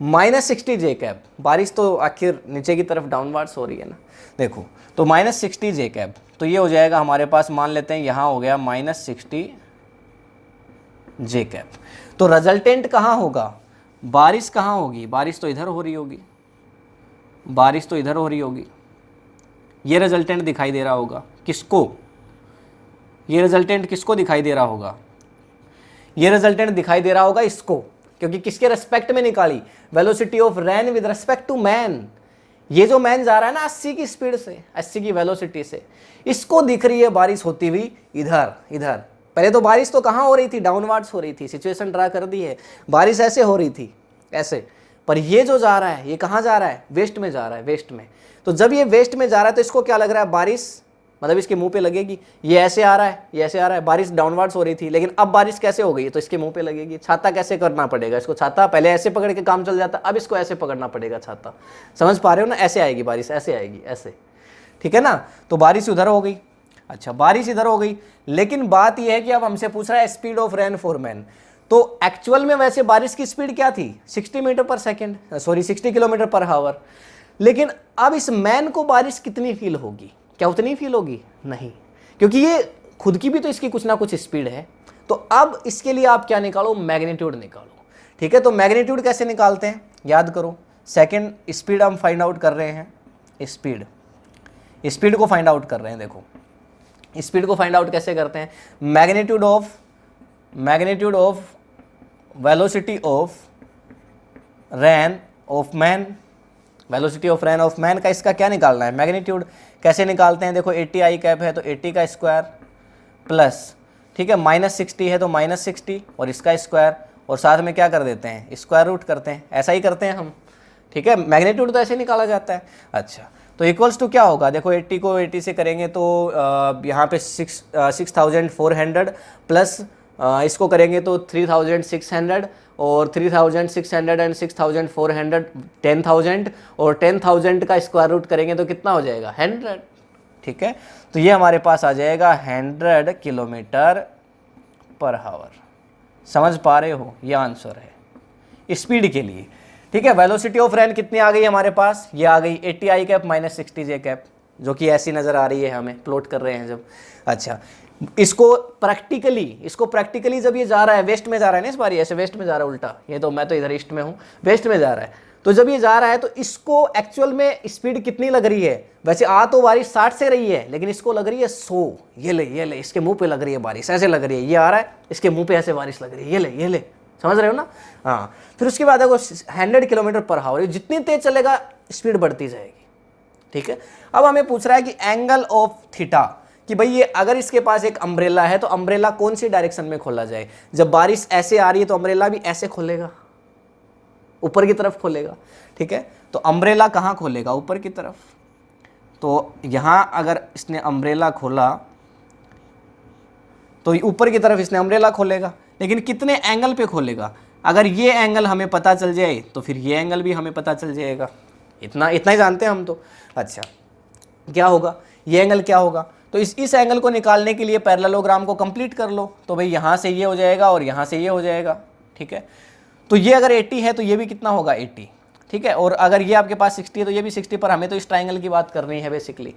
-60 जे कैप, बारिश तो आखिर नीचे की तरफ डाउनवर्ड्स हो रही है ना, देखो तो -60 जे कैप, तो ये हो जाएगा हमारे पास, मान लेते हैं यहाँ हो गया -60 जे कैप। तो रिजल्टेंट कहाँ होगा, बारिश कहाँ होगी, बारिश तो इधर हो रही होगी, बारिश तो इधर हो रही होगी। ये रिजल्टेंट दिखाई दे रहा होगा किसको, ये रिजल्टेंट किसको दिखाई दे रहा होगा, ये रिजल्टेंट दिखाई दे रहा होगा इसको, क्योंकि किसके रेस्पेक्ट में निकाली, velocity of rain with respect to man. ये जो मैन जा रहा है ना 80 की स्पीड से, 80 की वेलोसिटी से, इसको दिख रही है बारिश होती हुई इधर, इधर। पहले तो बारिश तो कहाँ हो रही थी, डाउनवर्ड्स हो रही थी, सिचुएशन ड्रा कर दी है, बारिश ऐसे हो रही थी ऐसे, पर ये जो जा रहा है ये कहाँ जा रहा है, वेस्ट में जा रहा है, वेस्ट में। तो जब ये वेस्ट में जा रहा है तो इसको क्या लग रहा है, बारिश मतलब इसके मुंह पे लगेगी। ये ऐसे आ रहा है, ये ऐसे आ रहा है, बारिश डाउनवर्ड्स हो रही थी, लेकिन अब बारिश कैसे हो गई, तो इसके मुंह पे लगेगी। छाता कैसे करना पड़ेगा इसको, छाता पहले ऐसे पकड़ के काम चल जाता, अब इसको ऐसे पकड़ना पड़ेगा छाता, समझ पा रहे हो ना, ऐसे आएगी बारिश, ऐसे आएगी, ऐसे, ठीक है ना। तो बारिश उधर हो गई, अच्छा बारिश इधर हो गई, लेकिन बात यह है कि अब हमसे पूछ रहा है speed of rain for man. तो एक्चुअल में वैसे बारिश की स्पीड क्या थी, 60 metre per second, sorry 60 kilometre per our, लेकिन अब इस मैन को बारिश कितनी फील होगी, क्या उतनी फील होगी, नहीं, क्योंकि ये खुद की भी तो इसकी कुछ ना कुछ स्पीड है। तो अब इसके लिए आप क्या निकालो, मैग्नीट्यूड निकालो, ठीक है। तो मैग्नीट्यूड कैसे निकालते हैं, याद करो, सेकंड स्पीड हम फाइंड आउट कर रहे हैं, स्पीड को फाइंड आउट कर रहे हैं। देखो स्पीड को फाइंड आउट कैसे करते हैं, magnitude of velocity of rain of man, velocity of rain of man का इसका क्या निकालना है, मैग्नीट्यूड। कैसे निकालते हैं, देखो 80 आई कैप है तो 80 का स्क्वायर प्लस, ठीक है, -60 है तो -60 और इसका स्क्वायर, और साथ में क्या कर देते हैं, स्क्वायर रूट करते हैं, ऐसा ही करते हैं हम, ठीक है। मैग्नीट्यूड तो ऐसे निकाला जाता है। अच्छा तो इक्वल्स टू क्या होगा, देखो 80 को 80 से करेंगे तो यहाँ पे 6400 प्लस इसको करेंगे तो 3600, और 3600 एंड 6400 10,000, और 10,000 का स्क्वायर रूट करेंगे तो कितना हो जाएगा, 100, ठीक है। तो ये हमारे पास आ जाएगा 100 किलोमीटर पर आवर। समझ पा रहे हो, ये आंसर है स्पीड के लिए, ठीक है। वेलोसिटी ऑफ रैन कितनी आ गई हमारे पास, ये आ गई 80 आई कैप -60 जे कैप, जो कि ऐसी नज़र आ रही है, हमें प्लॉट कर रहे हैं जब। अच्छा इसको प्रैक्टिकली जब ये जा रहा है, वेस्ट में जा रहा है ना, इस बार ऐसे वेस्ट में जा रहा है उल्टा, ये तो मैं तो इधर ईस्ट में हूँ, वेस्ट में जा रहा है, तो जब ये जा रहा है तो इसको एक्चुअल में स्पीड कितनी लग रही है, वैसे आ तो बारिश 60 से रही है, लेकिन इसको लग रही है 100, ये ले इसके मुंह पे लग रही है बारिश, ऐसे लग रही है, ये आ रहा है इसके मुंह पे ऐसे बारिश लग रही है, ये ले, समझ रहे हो ना। हाँ फिर उसके बाद देखो 100 किलोमीटर पर आवर, जितनी तेज चलेगा स्पीड बढ़ती जाएगी, ठीक है। अब हमें पूछ रहा है कि एंगल ऑफ थीटा, कि भाई ये अगर इसके पास एक अम्ब्रेला है तो अम्ब्रेला कौन सी डायरेक्शन में खोला जाए, जब बारिश ऐसे आ रही है तो अम्ब्रेला भी ऐसे खोलेगा, ऊपर की तरफ खोलेगा, ठीक है। तो अम्ब्रेला कहाँ खोलेगा, ऊपर की तरफ, तो यहाँ अगर इसने अम्ब्रेला खोला तो ऊपर की तरफ इसने अम्ब्रेला खोलेगा, लेकिन कितने एंगल पे खोलेगा, अगर ये एंगल हमें पता चल जाए तो फिर ये एंगल भी हमें पता चल जाएगा, इतना ही जानते हैं हम तो। अच्छा क्या होगा, ये एंगल क्या होगा, तो इस एंगल को निकालने के लिए पैरेललोग्राम को कंप्लीट कर लो, तो भाई यहाँ से ये हो जाएगा और यहाँ से ये हो जाएगा, ठीक है। तो ये अगर 80 है तो ये भी कितना होगा 80, ठीक है। और अगर ये आपके पास 60 है तो ये भी 60, पर हमें तो इस ट्राइंगल की बात करनी है बेसिकली।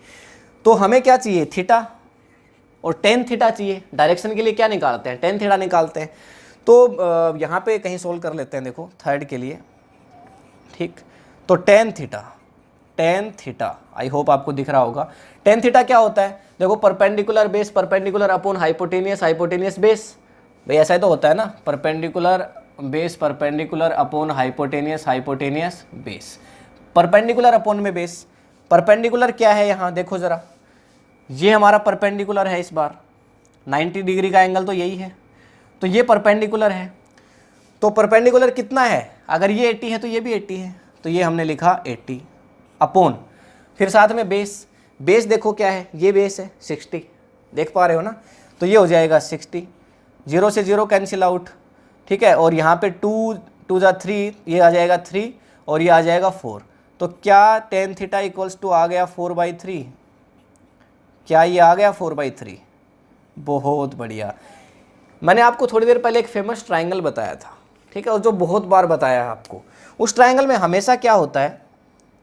तो हमें क्या चाहिए, थीटा और टेन थीटा चाहिए। डायरेक्शन के लिए क्या निकालते हैं, टेन थीटा निकालते हैं। तो यहाँ पे कहीं सोल्व कर लेते हैं, देखो थर्ड के लिए, ठीक। तो टेन थीटा आई होप आपको दिख रहा होगा। टेन थीटा क्या होता है, देखो perpendicular base perpendicular upon hypotenuse hypotenuse base, भाई ऐसा ही तो होता है ना, perpendicular base perpendicular upon hypotenuse hypotenuse base. Perpendicular upon में बेस, परपेंडिकुलर क्या है यहाँ देखो जरा, ये हमारा परपेंडिकुलर है, इस बार 90 डिग्री का एंगल तो यही है, तो ये परपेंडिकुलर है। तो परपेंडिकुलर कितना है, अगर ये 80 है तो ये भी 80 है, तो ये हमने लिखा 80 अपॉन, फिर साथ में बेस, बेस देखो क्या है, ये बेस है 60, देख पा रहे हो ना, तो ये हो जाएगा 60, 0 से 0 कैंसिल आउट, ठीक है। और यहाँ पे 2 जा 3, ये आ जाएगा 3 और ये आ जाएगा 4। तो क्या टेन थीटा इक्वल्स टू आ गया 4/3, क्या ये आ गया 4/3, बहुत बढ़िया। मैंने आपको थोड़ी देर पहले एक फेमस ट्राइंगल बताया था, ठीक है, और जो बहुत बार बताया है आपको। उस ट्राइंगल में हमेशा क्या होता है,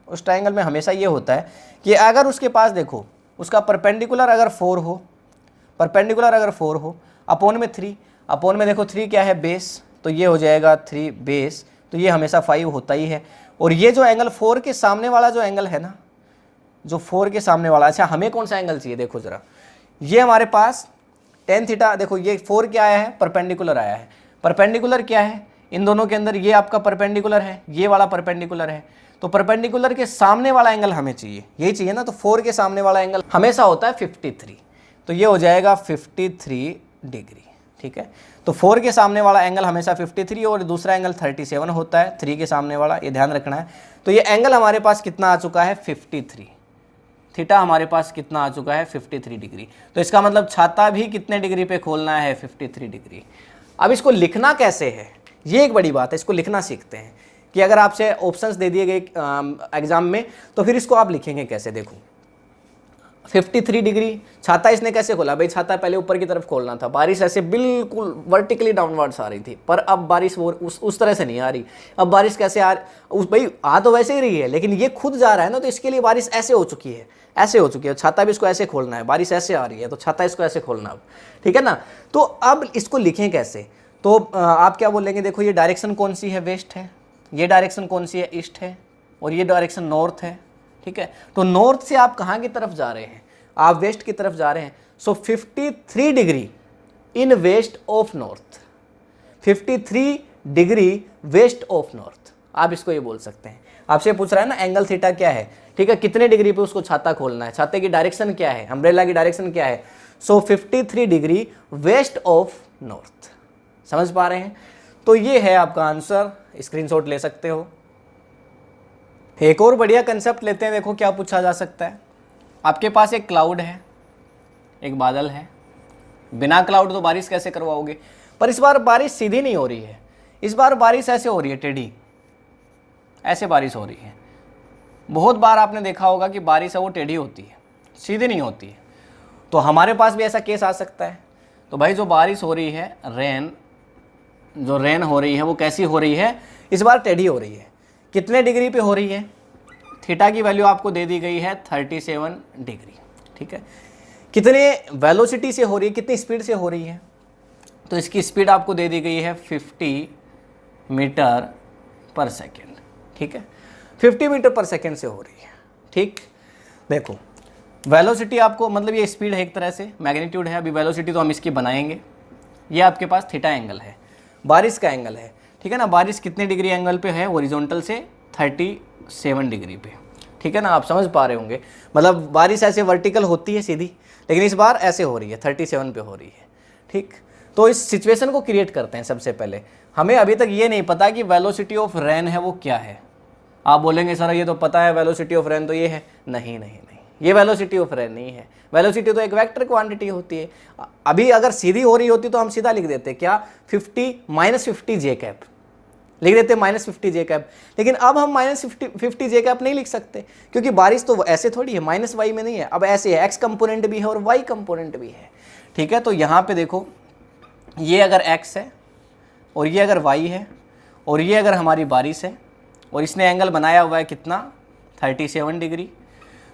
उस ट्राइंगल में हमेशा ये होता है कि अगर उसके पास देखो उसका परपेंडिकुलर अगर 4 हो, परपेंडिकुलर अगर 4 हो, अपॉन में 3, अपॉन में देखो 3 क्या है बेस, तो ये हो जाएगा 3 बेस, तो ये हमेशा 5 होता ही है। और ये जो एंगल 4 के सामने वाला जो एंगल है ना, जो 4 के सामने वाला, अच्छा हमें कौन सा एंगल चाहिए, देखो जरा, ये हमारे पास टेन थीटा, देखो ये 4 क्या आया है, परपेंडिकुलर आया है। परपेंडिकुलर क्या है इन दोनों के अंदर, ये आपका परपेंडिकुलर है, ये वाला परपेंडिकुलर है, तो परपेंडिकुलर के सामने वाला एंगल हमें चाहिए, यही चाहिए ना, तो 4 के सामने वाला एंगल हमेशा होता है 53, तो ये हो जाएगा 53 डिग्री, ठीक है। तो 4 के सामने वाला एंगल हमेशा 53 और दूसरा एंगल 37 होता है, 3 के सामने वाला, ये ध्यान रखना है। तो ये एंगल हमारे पास कितना आ चुका है, 53, थीटा हमारे पास कितना आ चुका है, 53 डिग्री। तो इसका मतलब छाता भी कितने डिग्री पे खोलना है, 53 डिग्री। अब इसको लिखना कैसे है, ये एक बड़ी बात है, इसको लिखना सीखते हैं कि अगर आपसे ऑप्शंस दे दिए गए एग्जाम में तो फिर इसको आप लिखेंगे कैसे। देखो 53 डिग्री, छाता इसने कैसे खोला, भाई छाता पहले ऊपर की तरफ खोलना था, बारिश ऐसे बिल्कुल वर्टिकली डाउनवर्ड्स आ रही थी, पर अब बारिश वो उस तरह से नहीं आ रही। अब बारिश कैसे आ रही, भाई आ तो वैसे ही रही है, लेकिन ये खुद जा रहा है ना, तो इसके लिए बारिश ऐसे हो चुकी है, ऐसे हो चुकी है, छाता भी इसको ऐसे खोलना है, बारिश ऐसे आ रही है तो छाता इसको ऐसे खोलना अब, ठीक है ना। तो अब इसको लिखें कैसे, तो आप क्या बोलेंगे, देखो ये डायरेक्शन कौन सी है, वेस्ट है, ये डायरेक्शन कौन सी है, ईस्ट है, और ये डायरेक्शन नॉर्थ है, ठीक है। तो नॉर्थ से आप कहाँ की तरफ जा रहे हैं, आप वेस्ट की तरफ जा रहे हैं। So 53 degree in west of north, 53 degree west of north, आप इसको ये बोल सकते हैं। आपसे पूछ रहा है ना एंगल थीटा क्या है, ठीक है, कितने डिग्री पे उसको छाता खोलना है, छाते की डायरेक्शन क्या है, अम्ब्रेला की डायरेक्शन क्या है। सो 53 डिग्री वेस्ट ऑफ नॉर्थ, समझ पा रहे हैं। तो ये है आपका आंसर, स्क्रीनशॉट ले सकते हो। एक और बढ़िया कंसेप्ट लेते हैं, देखो क्या पूछा जा सकता है। आपके पास एक क्लाउड है, एक बादल है, बिना क्लाउड तो बारिश कैसे करवाओगे, पर इस बार बारिश सीधी नहीं हो रही है, इस बार बारिश ऐसे हो रही है, टेढ़ी ऐसे बारिश हो रही है। बहुत बार आपने देखा होगा कि बारिश है वो टेढ़ी होती है, सीधी नहीं होती है। तो हमारे पास भी ऐसा केस आ सकता है। तो भाई जो बारिश हो रही है, जो रेन हो रही है वो कैसी हो रही है, इस बार टेढ़ी हो रही है। कितने डिग्री पे हो रही है, थीटा की वैल्यू आपको दे दी गई है 37 डिग्री, ठीक है। कितने वेलोसिटी से हो रही है, कितनी स्पीड से हो रही है, तो इसकी स्पीड आपको दे दी गई है 50 मीटर पर सेकेंड, ठीक है, 50 मीटर पर सेकेंड से हो रही है, ठीक। देखो वेलोसिटी आपको, मतलब ये स्पीड है एक तरह से, मैग्नीट्यूड है, अभी वेलोसिटी तो हम इसकी बनाएंगे। ये आपके पास थीटा एंगल है, बारिश का एंगल है, ठीक है ना। बारिश कितने डिग्री एंगल पे है, ओरिजेंटल से 37 डिग्री पे, ठीक है ना। आप समझ पा रहे होंगे, मतलब बारिश ऐसे वर्टिकल होती है सीधी, लेकिन इस बार ऐसे हो रही है, 37 पे हो रही है, ठीक। तो इस सिचुएशन को क्रिएट करते हैं। सबसे पहले हमें अभी तक ये नहीं पता कि वेलोसिटी ऑफ रेन है वो क्या है। आप बोलेंगे सर ये तो पता है वेलोसिटी ऑफ रेन तो ये है, नहीं नहीं नहीं, ये वेलोसिटी ऑफ रेन नहीं है। वेलोसिटी तो एक वेक्टर क्वांटिटी होती है। अभी अगर सीधी हो रही होती तो हम सीधा लिख देते, क्या 50 -50 जे कैप लिख देते, -50 जे कैप। लेकिन अब हम -50 जे कैप नहीं लिख सकते, क्योंकि बारिश तो ऐसे थोड़ी है, -y में नहीं है, अब ऐसे है, x कंपोनेंट भी है और y कंपोनेंट भी है, ठीक है। तो यहाँ पे देखो, ये अगर x है और ये अगर y है और ये अगर हमारी बारिश है और इसने एंगल बनाया हुआ है कितना 37 डिग्री।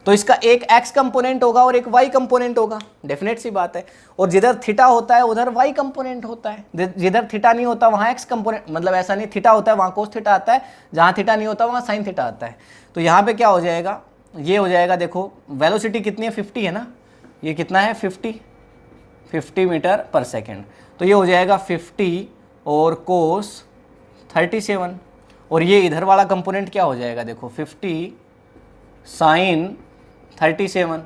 तो इसका एक x कंपोनेंट होगा और एक y कंपोनेंट होगा, डेफिनेट सी बात है। और जिधर थीटा होता है उधर y कंपोनेंट होता है, जिधर थीटा नहीं होता वहाँ x कंपोनेंट, मतलब ऐसा नहीं थीटा होता है वहाँ कोस थीटा आता है, जहाँ थीटा नहीं होता वहाँ साइन थीटा आता है। तो यहाँ पे क्या हो जाएगा, ये हो जाएगा, देखो वेलोसिटी कितनी है 50 है ना, ये कितना है 50 मीटर पर सेकेंड। तो ये हो जाएगा 50 और कोस 37, और ये इधर वाला कंपोनेंट क्या हो जाएगा, देखो 50 साइन 37,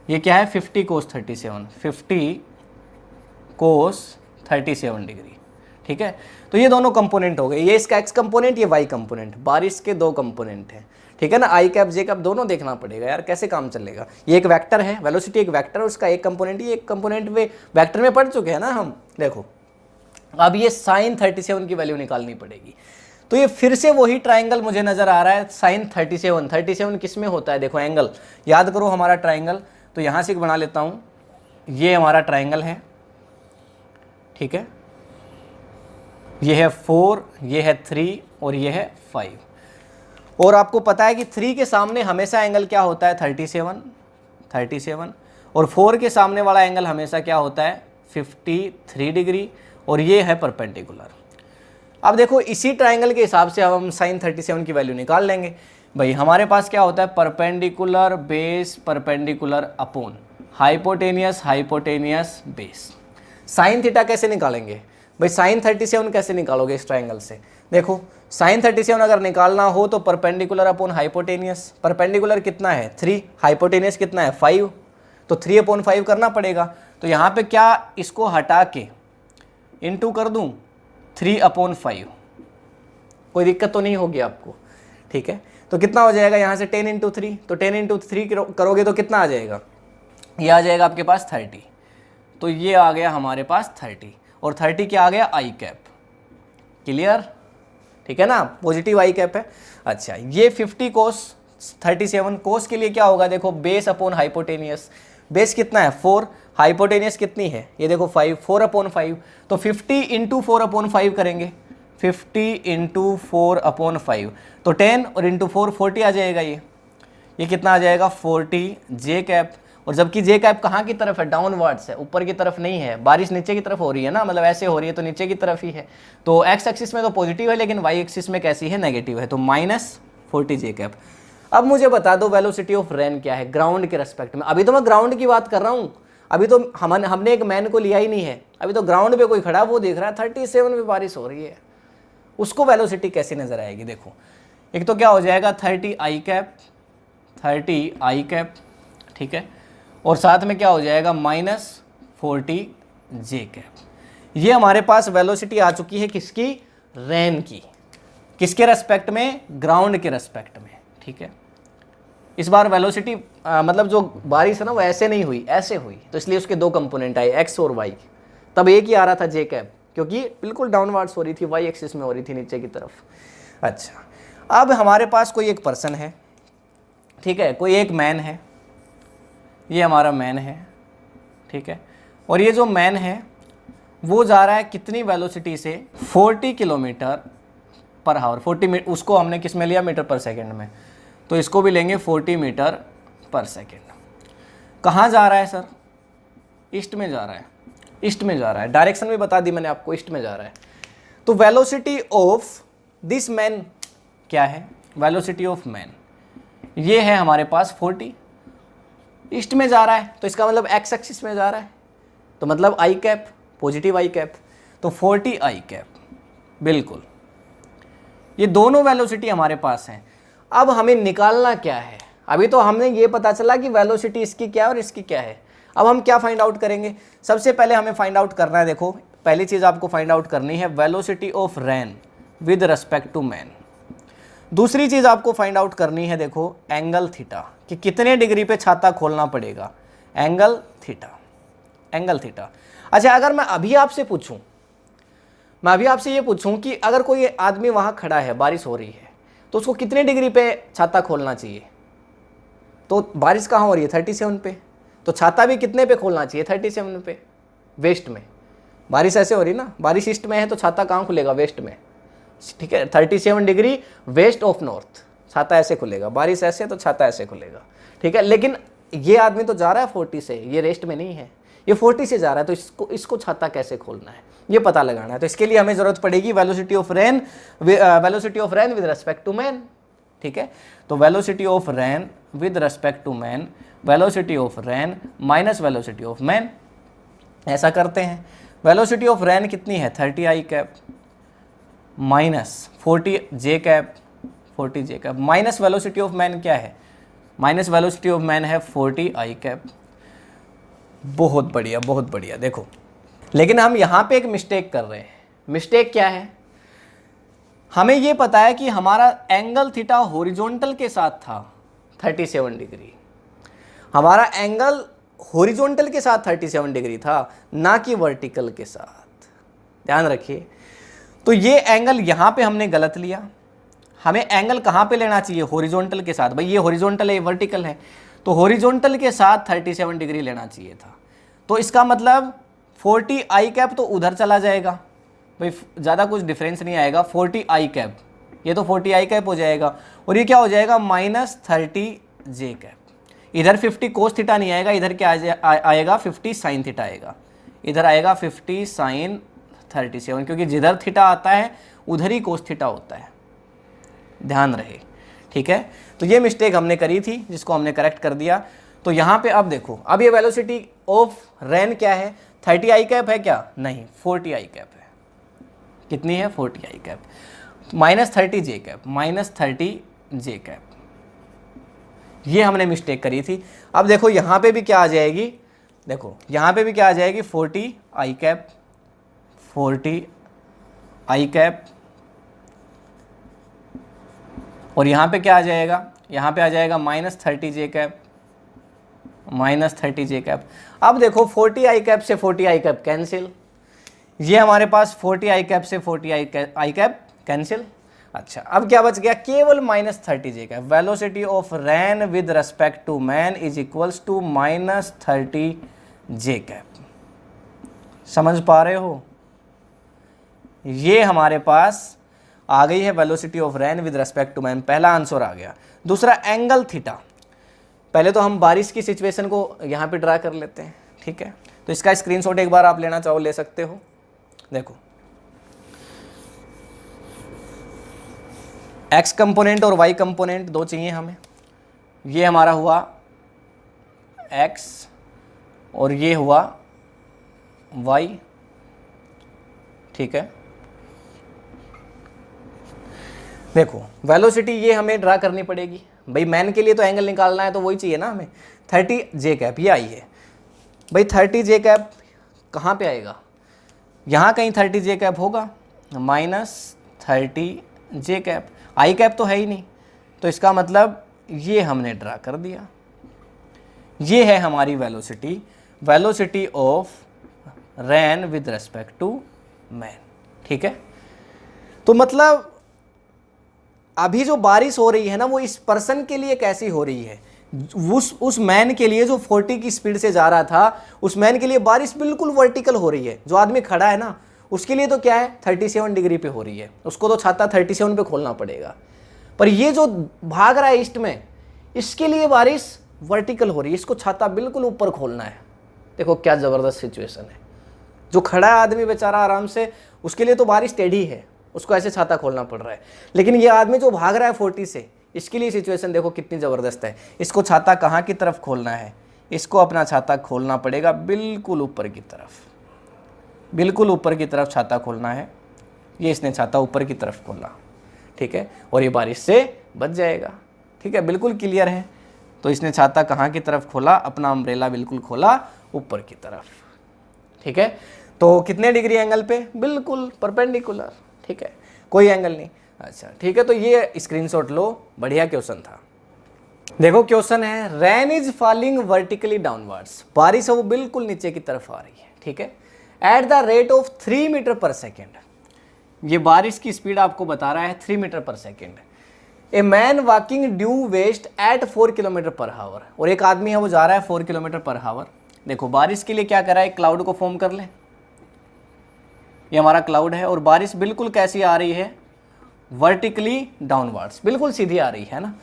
ये क्या है 50 कोस 37, 50 कोस 37 डिग्री। ठीक है, तो ये दोनों कंपोनेंट हो गए, ये इसका x कंपोनेंट, ये y कंपोनेंट, बारिश के दो कंपोनेंट हैं। ठीक है ना, आई कैप जे कैप दोनों देखना पड़ेगा यार, कैसे काम चलेगा। ये एक वेक्टर है, वेलोसिटी एक वेक्टर है, उसका एक कंपोनेंट, ये एक कंपोनेंट में वेक्टर में पढ़ चुके हैं ना हम। देखो अब ये साइन 37 की वैल्यू निकालनी पड़ेगी। तो ये फिर से वही ट्राइंगल मुझे नजर आ रहा है, साइन 37 किस में होता है, देखो एंगल याद करो हमारा ट्राइंगल। तो यहाँ से बना लेता हूँ, ये हमारा ट्राइंगल है, ठीक है, ये है 4, ये है 3 और ये है 5। और आपको पता है कि 3 के सामने हमेशा एंगल क्या होता है 37, और 4 के सामने वाला एंगल हमेशा क्या होता है 53 डिग्री, और ये है परपेंडिकुलर। अब देखो इसी ट्राइंगल के हिसाब से अब हम साइन 37 की वैल्यू निकाल लेंगे। भाई हमारे पास क्या होता है perpendicular base perpendicular upon hypotenuse base. Sine theta कैसे निकालेंगे भाई, साइन 37 कैसे निकालोगे इस ट्राइंगल से। देखो साइन 37 अगर निकालना हो तो परपेंडिकुलर अपॉन हाइपोटेनियस, परपेंडिकुलर कितना है 3, हाइपोटेनियस कितना है 5, तो 3/5 करना पड़ेगा। तो यहाँ पे क्या इसको हटा के इनटू कर दूं 3/5, कोई दिक्कत तो नहीं होगी आपको। ठीक है, तो कितना हो जाएगा यहाँ से 10 × 3, तो 10 × 3 करोगे तो कितना आ जाएगा, ये आ जाएगा आपके पास 30। तो ये आ गया हमारे पास 30, और 30 क्या आ गया आई कैप, क्लियर। ठीक है ना, पॉजिटिव आई कैप है। अच्छा ये 50 कोस 37, कोस के लिए क्या होगा, देखो बेस अपॉन हाइपोटेनियस, बेस कितना है 4, हाइपोटेनियस कितनी है ये देखो 5, 4/5, तो 50 × 4/5 करेंगे, 50 × 4/5, तो 10 और × 4 40 आ जाएगा। ये कितना आ जाएगा 40 जे कैप। और जबकि जे कैप कहाँ की तरफ है, डाउनवर्ड्स है, ऊपर की तरफ नहीं है, बारिश नीचे की तरफ हो रही है ना, मतलब ऐसे हो रही है तो नीचे की तरफ ही है। तो एक्स एक्सिस में तो पॉजिटिव है, लेकिन वाई एक्सिस में कैसी है नेगेटिव है, तो -40 जे कैप। अब मुझे बता दो वेलोसिटी ऑफ रेन क्या है ग्राउंड के रेस्पेक्ट में। अभी तो मैं ग्राउंड की बात कर रहा हूँ, अभी तो हमने एक मैन को लिया ही नहीं है, अभी तो ग्राउंड पे कोई खड़ा वो देख रहा है 37 में बारिश हो रही है, उसको वेलोसिटी कैसी नजर आएगी। देखो एक तो क्या हो जाएगा 30 आई कैप, ठीक है, और साथ में क्या हो जाएगा -40 जे कैप। ये हमारे पास वेलोसिटी आ चुकी है किसकी, रेन की, किसके रेस्पेक्ट में, ग्राउंड के रेस्पेक्ट में। ठीक है, इस बार वेलोसिटी मतलब जो बारिश है ना वो ऐसे नहीं हुई, ऐसे हुई, तो इसलिए उसके दो कंपोनेंट आए एक्स और वाई। तब एक ही आ रहा था जे कैप, क्योंकि बिल्कुल डाउनवर्ड्स हो रही थी, वाई एक्सिस में हो रही थी नीचे की तरफ। अच्छा अब हमारे पास कोई एक पर्सन है, ठीक है, कोई एक मैन है, ये हमारा मैन है, ठीक है, और ये जो मैन है वो जा रहा है कितनी वेलोसिटी से 40 किलोमीटर पर आवर, 40 मीटर, उसको हमने किस में लिया मीटर पर सेकेंड में, तो इसको भी लेंगे 40 मीटर पर सेकेंड। कहाँ जा रहा है सर, ईस्ट में जा रहा है, ईस्ट में जा रहा है, डायरेक्शन भी बता दी मैंने आपको, ईस्ट में जा रहा है। तो वेलोसिटी ऑफ दिस मैन क्या है, वेलोसिटी ऑफ मैन ये है हमारे पास 40, ईस्ट में जा रहा है तो इसका मतलब एक्स एक्सिस में जा रहा है, तो मतलब आई कैप, पॉजिटिव आई कैप, तो 40 आई कैप, बिल्कुल। ये दोनों वेलोसिटी हमारे पास हैं। अब हमें निकालना क्या है, अभी तो हमने ये पता चला कि वेलोसिटी इसकी क्या है और इसकी क्या है। अब हम क्या फाइंड आउट करेंगे, सबसे पहले हमें फाइंड आउट करना है, देखो पहली चीज़ आपको फाइंड आउट करनी है velocity of rain with respect to man. दूसरी चीज़ आपको फाइंड आउट करनी है, देखो एंगल थीटा, कि कितने डिग्री पे छाता खोलना पड़ेगा, एंगल थीटा, एंगल थीटा। अच्छा अगर मैं अभी आपसे पूछूं, मैं अभी आपसे ये पूछूं कि अगर कोई आदमी वहाँ खड़ा है, बारिश हो रही है, तो उसको कितने डिग्री पे छाता खोलना चाहिए, तो बारिश कहाँ हो रही है 37 पे, तो छाता भी कितने पे खोलना चाहिए 37 पे, वेस्ट में। बारिश ऐसे हो रही ना, बारिश ईस्ट में है तो छाता कहाँ खुलेगा, वेस्ट में, ठीक है, 37 डिग्री वेस्ट ऑफ नॉर्थ, छाता ऐसे खुलेगा, बारिश ऐसे तो छाता ऐसे खुलेगा, ठीक है। लेकिन ये आदमी तो जा रहा है 40 से, ये रेस्ट में नहीं है, ये 40 से जा रहा है, तो इसको छाता कैसे खोलना है ये पता लगाना है। तो इसके लिए हमें जरूरत पड़ेगी velocity of rain with respect to man, ठीक है। तो velocity of rain with respect to man, velocity of rain minus velocity of man, ऐसा करते हैं। वेलोसिटी ऑफ रेन कितनी है 30 i cap minus 40 j cap, 40 j cap minus velocity of man क्या है, माइनस वेलोसिटी ऑफ मैन है 40 आई cap. बहुत बढ़िया, बहुत बढ़िया। देखो लेकिन हम यहाँ पे एक मिस्टेक कर रहे हैं। मिस्टेक क्या है, हमें ये पता है कि हमारा एंगल थीटा हॉरिजॉन्टल के साथ था 37 डिग्री, हमारा एंगल हॉरिजॉन्टल के साथ 37 डिग्री था, ना कि वर्टिकल के साथ, ध्यान रखिए। तो ये एंगल यहाँ पे हमने गलत लिया, हमें एंगल कहाँ पे लेना चाहिए, हॉरिजॉन्टल के साथ। भाई ये हॉरिजॉन्टल है, ये वर्टिकल है, तो हॉरिजॉन्टल के साथ 37 डिग्री लेना चाहिए था। तो इसका मतलब 40 आई कैप तो उधर चला जाएगा, भाई ज़्यादा कुछ डिफरेंस नहीं आएगा, 40 आई कैप, ये तो 40 आई कैप हो जाएगा, और ये क्या हो जाएगा माइनस 30 जे कैप। इधर 50 कोस थीटा नहीं आएगा, इधर क्या आएगा 50 साइन थीटा आएगा, इधर आएगा 50 साइन 37, क्योंकि जिधर थीटा आता है उधर ही कोस थीटा होता है, ध्यान रहे, ठीक है। तो ये मिस्टेक हमने करी थी जिसको हमने करेक्ट कर दिया। तो यहाँ पे अब देखो, अब ये वेलोसिटी ऑफ रेन क्या है, 30 आई कैप है क्या, नहीं 40 आई कैप है। कितनी है 40 आई cap, minus 30 J cap, minus 30 J cap, ये हमने मिस्टेक करी थी। अब देखो यहाँ पे भी क्या आ जाएगी, देखो यहाँ पे भी क्या आ जाएगी 40 आई कैप, 40 आई कैप, और यहाँ पे क्या आ जाएगा, यहाँ पे आ जाएगा minus 30 J cap, minus 30 J cap. अब देखो 40 आई कैप से 40 आई कैप कैंसिल, ये हमारे पास 40 आई कैप से 40 आई कैप कैंसिल। अच्छा अब क्या बच गया, केवल minus 30 J cap. Velocity of rain with respect to man is equals to minus 30 J cap. समझ पा रहे हो, ये हमारे पास आ गई है velocity of rain with respect to man, पहला आंसर आ गया। दूसरा एंगल थीटा, पहले तो हम बारिश की सिचुएशन को यहाँ पे ड्रा कर लेते हैं, ठीक है। तो इसका स्क्रीनशॉट एक बार आप लेना चाहो ले सकते हो। देखो एक्स कंपोनेंट और वाई कंपोनेंट दो चाहिए हमें, ये हमारा हुआ एक्स और ये हुआ वाई, ठीक है। देखो वेलोसिटी ये हमें ड्रा करनी पड़ेगी, भाई मैन के लिए तो एंगल निकालना है तो वही चाहिए ना हमें, 30 जे कैप ये आई है। भाई 30 जे कैप कहाँ पे आएगा, यहाँ कहीं 30 जे कैप होगा, माइनस 30 जे कैप, आई कैप तो है ही नहीं, तो इसका मतलब ये हमने ड्रा कर दिया। ये है हमारी velocity, velocity of rain with respect to man, ठीक है। तो मतलब अभी जो बारिश हो रही है ना वो इस पर्सन के लिए कैसी हो रही है, उस मैन के लिए जो 40 की स्पीड से जा रहा था, उस मैन के लिए बारिश बिल्कुल वर्टिकल हो रही है। जो आदमी खड़ा है ना उसके लिए तो क्या है 37 डिग्री पे हो रही है, उसको तो छाता 37 पे खोलना पड़ेगा। पर ये जो भाग रहा है ईस्ट में, इसके लिए बारिश वर्टिकल हो रही है, इसको छाता बिल्कुल ऊपर खोलना है। देखो क्या ज़बरदस्त सिचुएशन है। जो खड़ा है आदमी बेचारा आराम से, उसके लिए तो बारिश टेढ़ी है, उसको ऐसे छाता खोलना पड़ रहा है। लेकिन ये आदमी जो भाग रहा है 40 से, इसके लिए सिचुएशन देखो कितनी ज़बरदस्त है। इसको छाता कहाँ की तरफ खोलना है, इसको अपना छाता खोलना पड़ेगा बिल्कुल ऊपर की तरफ, बिल्कुल ऊपर की तरफ छाता खोलना है। ये इसने छाता ऊपर की तरफ खोला, ठीक है, और ये बारिश से बच जाएगा, ठीक है, बिल्कुल क्लियर है। तो इसने छाता कहाँ की तरफ खोला, अपना अम्ब्रेला बिल्कुल खोला ऊपर की तरफ, ठीक है। तो कितने डिग्री एंगल पे, बिल्कुल परपेंडिकुलर, ठीक है, कोई एंगल नहीं। अच्छा ठीक है, तो ये स्क्रीनशॉट लो, बढ़िया क्वेश्चन था। देखो क्वेश्चन है, rain is falling vertically downwards, बारिश है वो बिल्कुल नीचे की तरफ आ रही है, ठीक है, at the rate of 3 metre per second. ये बारिश की स्पीड आपको बता रहा है 3 metre per second. A man walking due west at 4 kilometre per hour, और एक आदमी है वो जा रहा है 4 किलोमीटर पर हावर। देखो बारिश के लिए क्या करा है, क्लाउड को फॉर्म कर ले, ये हमारा क्लाउड है और बारिश बिल्कुल कैसी आ रही है, वर्टिकली डाउनवर्ड्स, बिल्कुल सीधी आ रही है ना।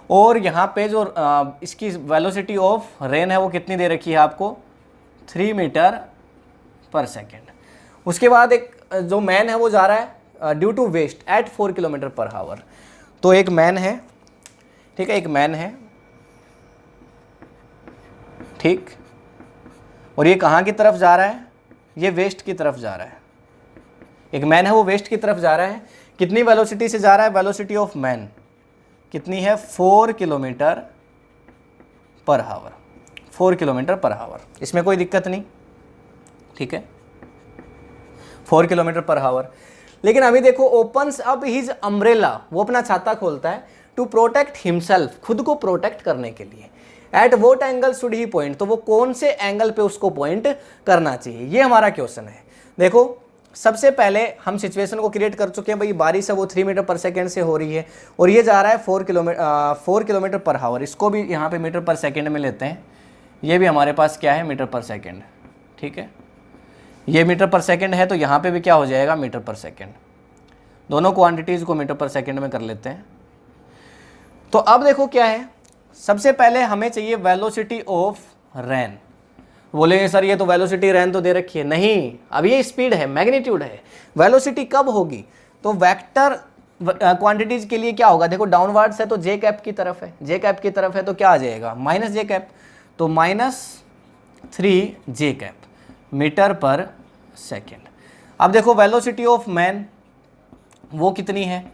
और यहाँ पे जो इसकी वेलोसिटी ऑफ रेन है वो कितनी दे रखी है आपको, 3 मीटर पर सेकेंड। उसके बाद एक जो मैन है वो जा रहा है due to west at 4 kilometre per hour. तो एक मैन है, ठीक है, एक मैन है, ठीक, और ये कहाँ की तरफ जा रहा है, ये वेस्ट की तरफ जा रहा है। एक मैन है वो वेस्ट की तरफ जा रहा है, कितनी वेलोसिटी से जा रहा है, वेलोसिटी ऑफ मैन कितनी है, 4 kilometre per our, 4 kilometre per our, इसमें कोई दिक्कत नहीं, ठीक है, 4 किलोमीटर पर आवर। लेकिन अभी देखो ओपन्स अप हिज अम्ब्रेला, वो अपना छाता खोलता है टू प्रोटेक्ट हिमसेल्फ, खुद को प्रोटेक्ट करने के लिए। At what angle should he point, तो वो कौन से एंगल पे उसको पॉइंट करना चाहिए, ये हमारा क्वेश्चन है। देखो सबसे पहले हम सिचुएशन को क्रिएट कर चुके हैं, भाई बारिश है वो 3 मीटर पर सेकेंड से हो रही है और ये जा रहा है 4 किलोमीटर पर आवर। इसको भी यहाँ पे मीटर पर सेकेंड में लेते हैं, ये भी हमारे पास क्या है, मीटर पर सेकेंड, ठीक है, ये मीटर पर सेकेंड है तो यहाँ पे भी क्या हो जाएगा, मीटर पर सेकेंड। दोनों क्वांटिटीज़ को मीटर पर सेकेंड में कर लेते हैं। तो अब देखो क्या है, सबसे पहले हमें चाहिए वेलोसिटी ऑफ रेन। बोलेंगे सर ये तो वेलोसिटी रेन तो दे रखी है, नहीं, अब ये स्पीड है, मैग्नीट्यूड है। वेलोसिटी कब होगी, तो वेक्टर क्वांटिटीज के लिए क्या होगा, देखो डाउनवर्ड्स है तो जे कैप की तरफ है, जे कैप की तरफ है तो क्या आ जाएगा, माइनस जे कैप, तो -3 जे कैप मीटर पर सेकेंड। अब देखो वेलोसिटी ऑफ मैन वो कितनी है,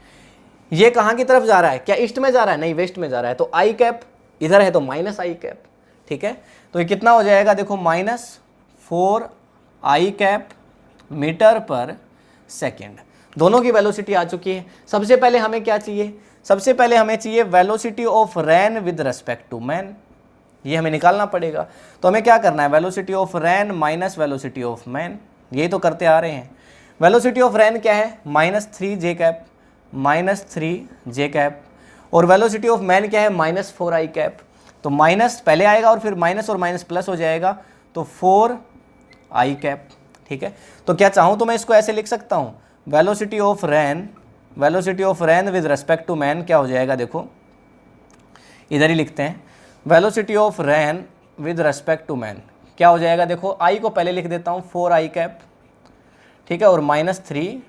ये कहाँ की तरफ जा रहा है, क्या ईस्ट में जा रहा है, नहीं वेस्ट में जा रहा है, तो आई कैप इधर है तो माइनस आई कैप, ठीक है, तो ये कितना हो जाएगा, देखो -4 आई कैप मीटर पर सेकेंड। दोनों की वेलोसिटी आ चुकी है। सबसे पहले हमें क्या चाहिए, सबसे पहले हमें चाहिए velocity of rain with respect to man, ये हमें निकालना पड़ेगा। तो हमें क्या करना है, velocity of rain minus velocity of man, यही तो करते आ रहे हैं। वेलोसिटी ऑफ रेन क्या है, -3 जे कैप, -3 जे कैप, और वेलोसिटी ऑफ मैन क्या है, -4 आई कैप। तो माइनस पहले आएगा और फिर माइनस और माइनस प्लस हो जाएगा, तो 4 आई कैप, ठीक है। तो क्या चाहूँ तो मैं इसको ऐसे लिख सकता हूँ, velocity of rain with respect to man क्या हो जाएगा, देखो इधर ही लिखते हैं, velocity of rain with respect to man क्या हो जाएगा, देखो आई को पहले लिख देता हूँ 4 आई कैप, ठीक है, और -3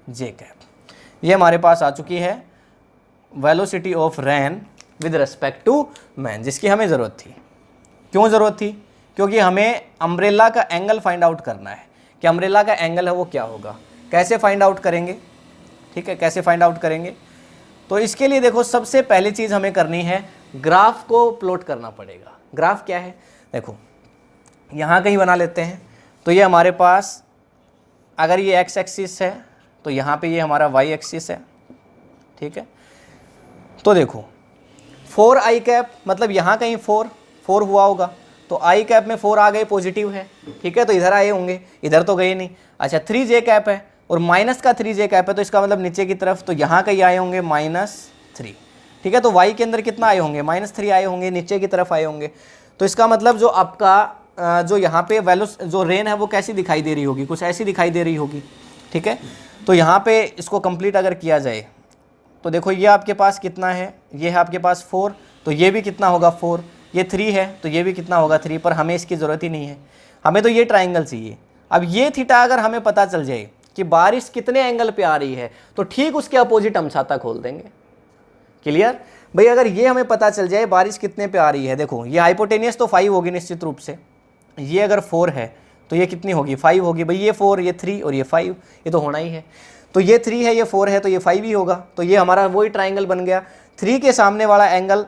जे कैप। ये हमारे पास आ चुकी है velocity of rain with respect to man, जिसकी हमें ज़रूरत थी। क्यों ज़रूरत थी, क्योंकि हमें अम्ब्रेला का एंगल फाइंड आउट करना है कि अम्ब्रेला का एंगल है वो क्या होगा। कैसे फाइंड आउट करेंगे, ठीक है, कैसे फाइंड आउट करेंगे, तो इसके लिए देखो सबसे पहली चीज़ हमें करनी है, ग्राफ को प्लॉट करना पड़ेगा। ग्राफ क्या है, देखो यहाँ कहीं बना लेते हैं, तो ये हमारे पास अगर ये एक्स एक्सिस है तो यहाँ पे ये हमारा वाई एक्सिस है, ठीक है। तो देखो 4 आई कैप मतलब यहाँ कहीं 4 हुआ होगा, तो आई कैप में 4 आ गए, पॉजिटिव है, ठीक है, तो इधर आए होंगे, इधर तो गए नहीं। अच्छा 3 जे कैप है और माइनस का 3 जे कैप है, तो इसका मतलब नीचे की तरफ, तो यहाँ कहीं आए होंगे -3, ठीक है। तो वाई के अंदर कितना आए होंगे, -3 आए होंगे, नीचे की तरफ आए होंगे। तो इसका मतलब जो आपका जो यहाँ पे जो रेन है वो कैसी दिखाई दे रही होगी, कुछ ऐसी दिखाई दे रही होगी, ठीक है। तो यहाँ पे इसको कंप्लीट अगर किया जाए तो देखो ये आपके पास कितना है, ये है आपके पास 4, तो ये भी कितना होगा 4, ये 3 है तो ये भी कितना होगा 3, पर हमें इसकी ज़रूरत ही नहीं है, हमें तो ये ट्राइंगल चाहिए। अब ये थीटा अगर हमें पता चल जाए कि बारिश कितने एंगल पे आ रही है, तो ठीक उसके अपोजिट हम छाता खोल देंगे। क्लियर भाई, अगर ये हमें पता चल जाए बारिश कितने पे आ रही है, देखो ये हाइपोटेनियस तो 5 होगी निश्चित रूप से, ये अगर 4 है तो ये कितनी होगी 5 होगी, भाई ये 4 ये 3 और ये 5, ये तो होना ही है। तो ये 3 है ये 4 है तो ये 5 ही होगा, तो ये हमारा वही ट्राइंगल बन गया। 3 के सामने वाला एंगल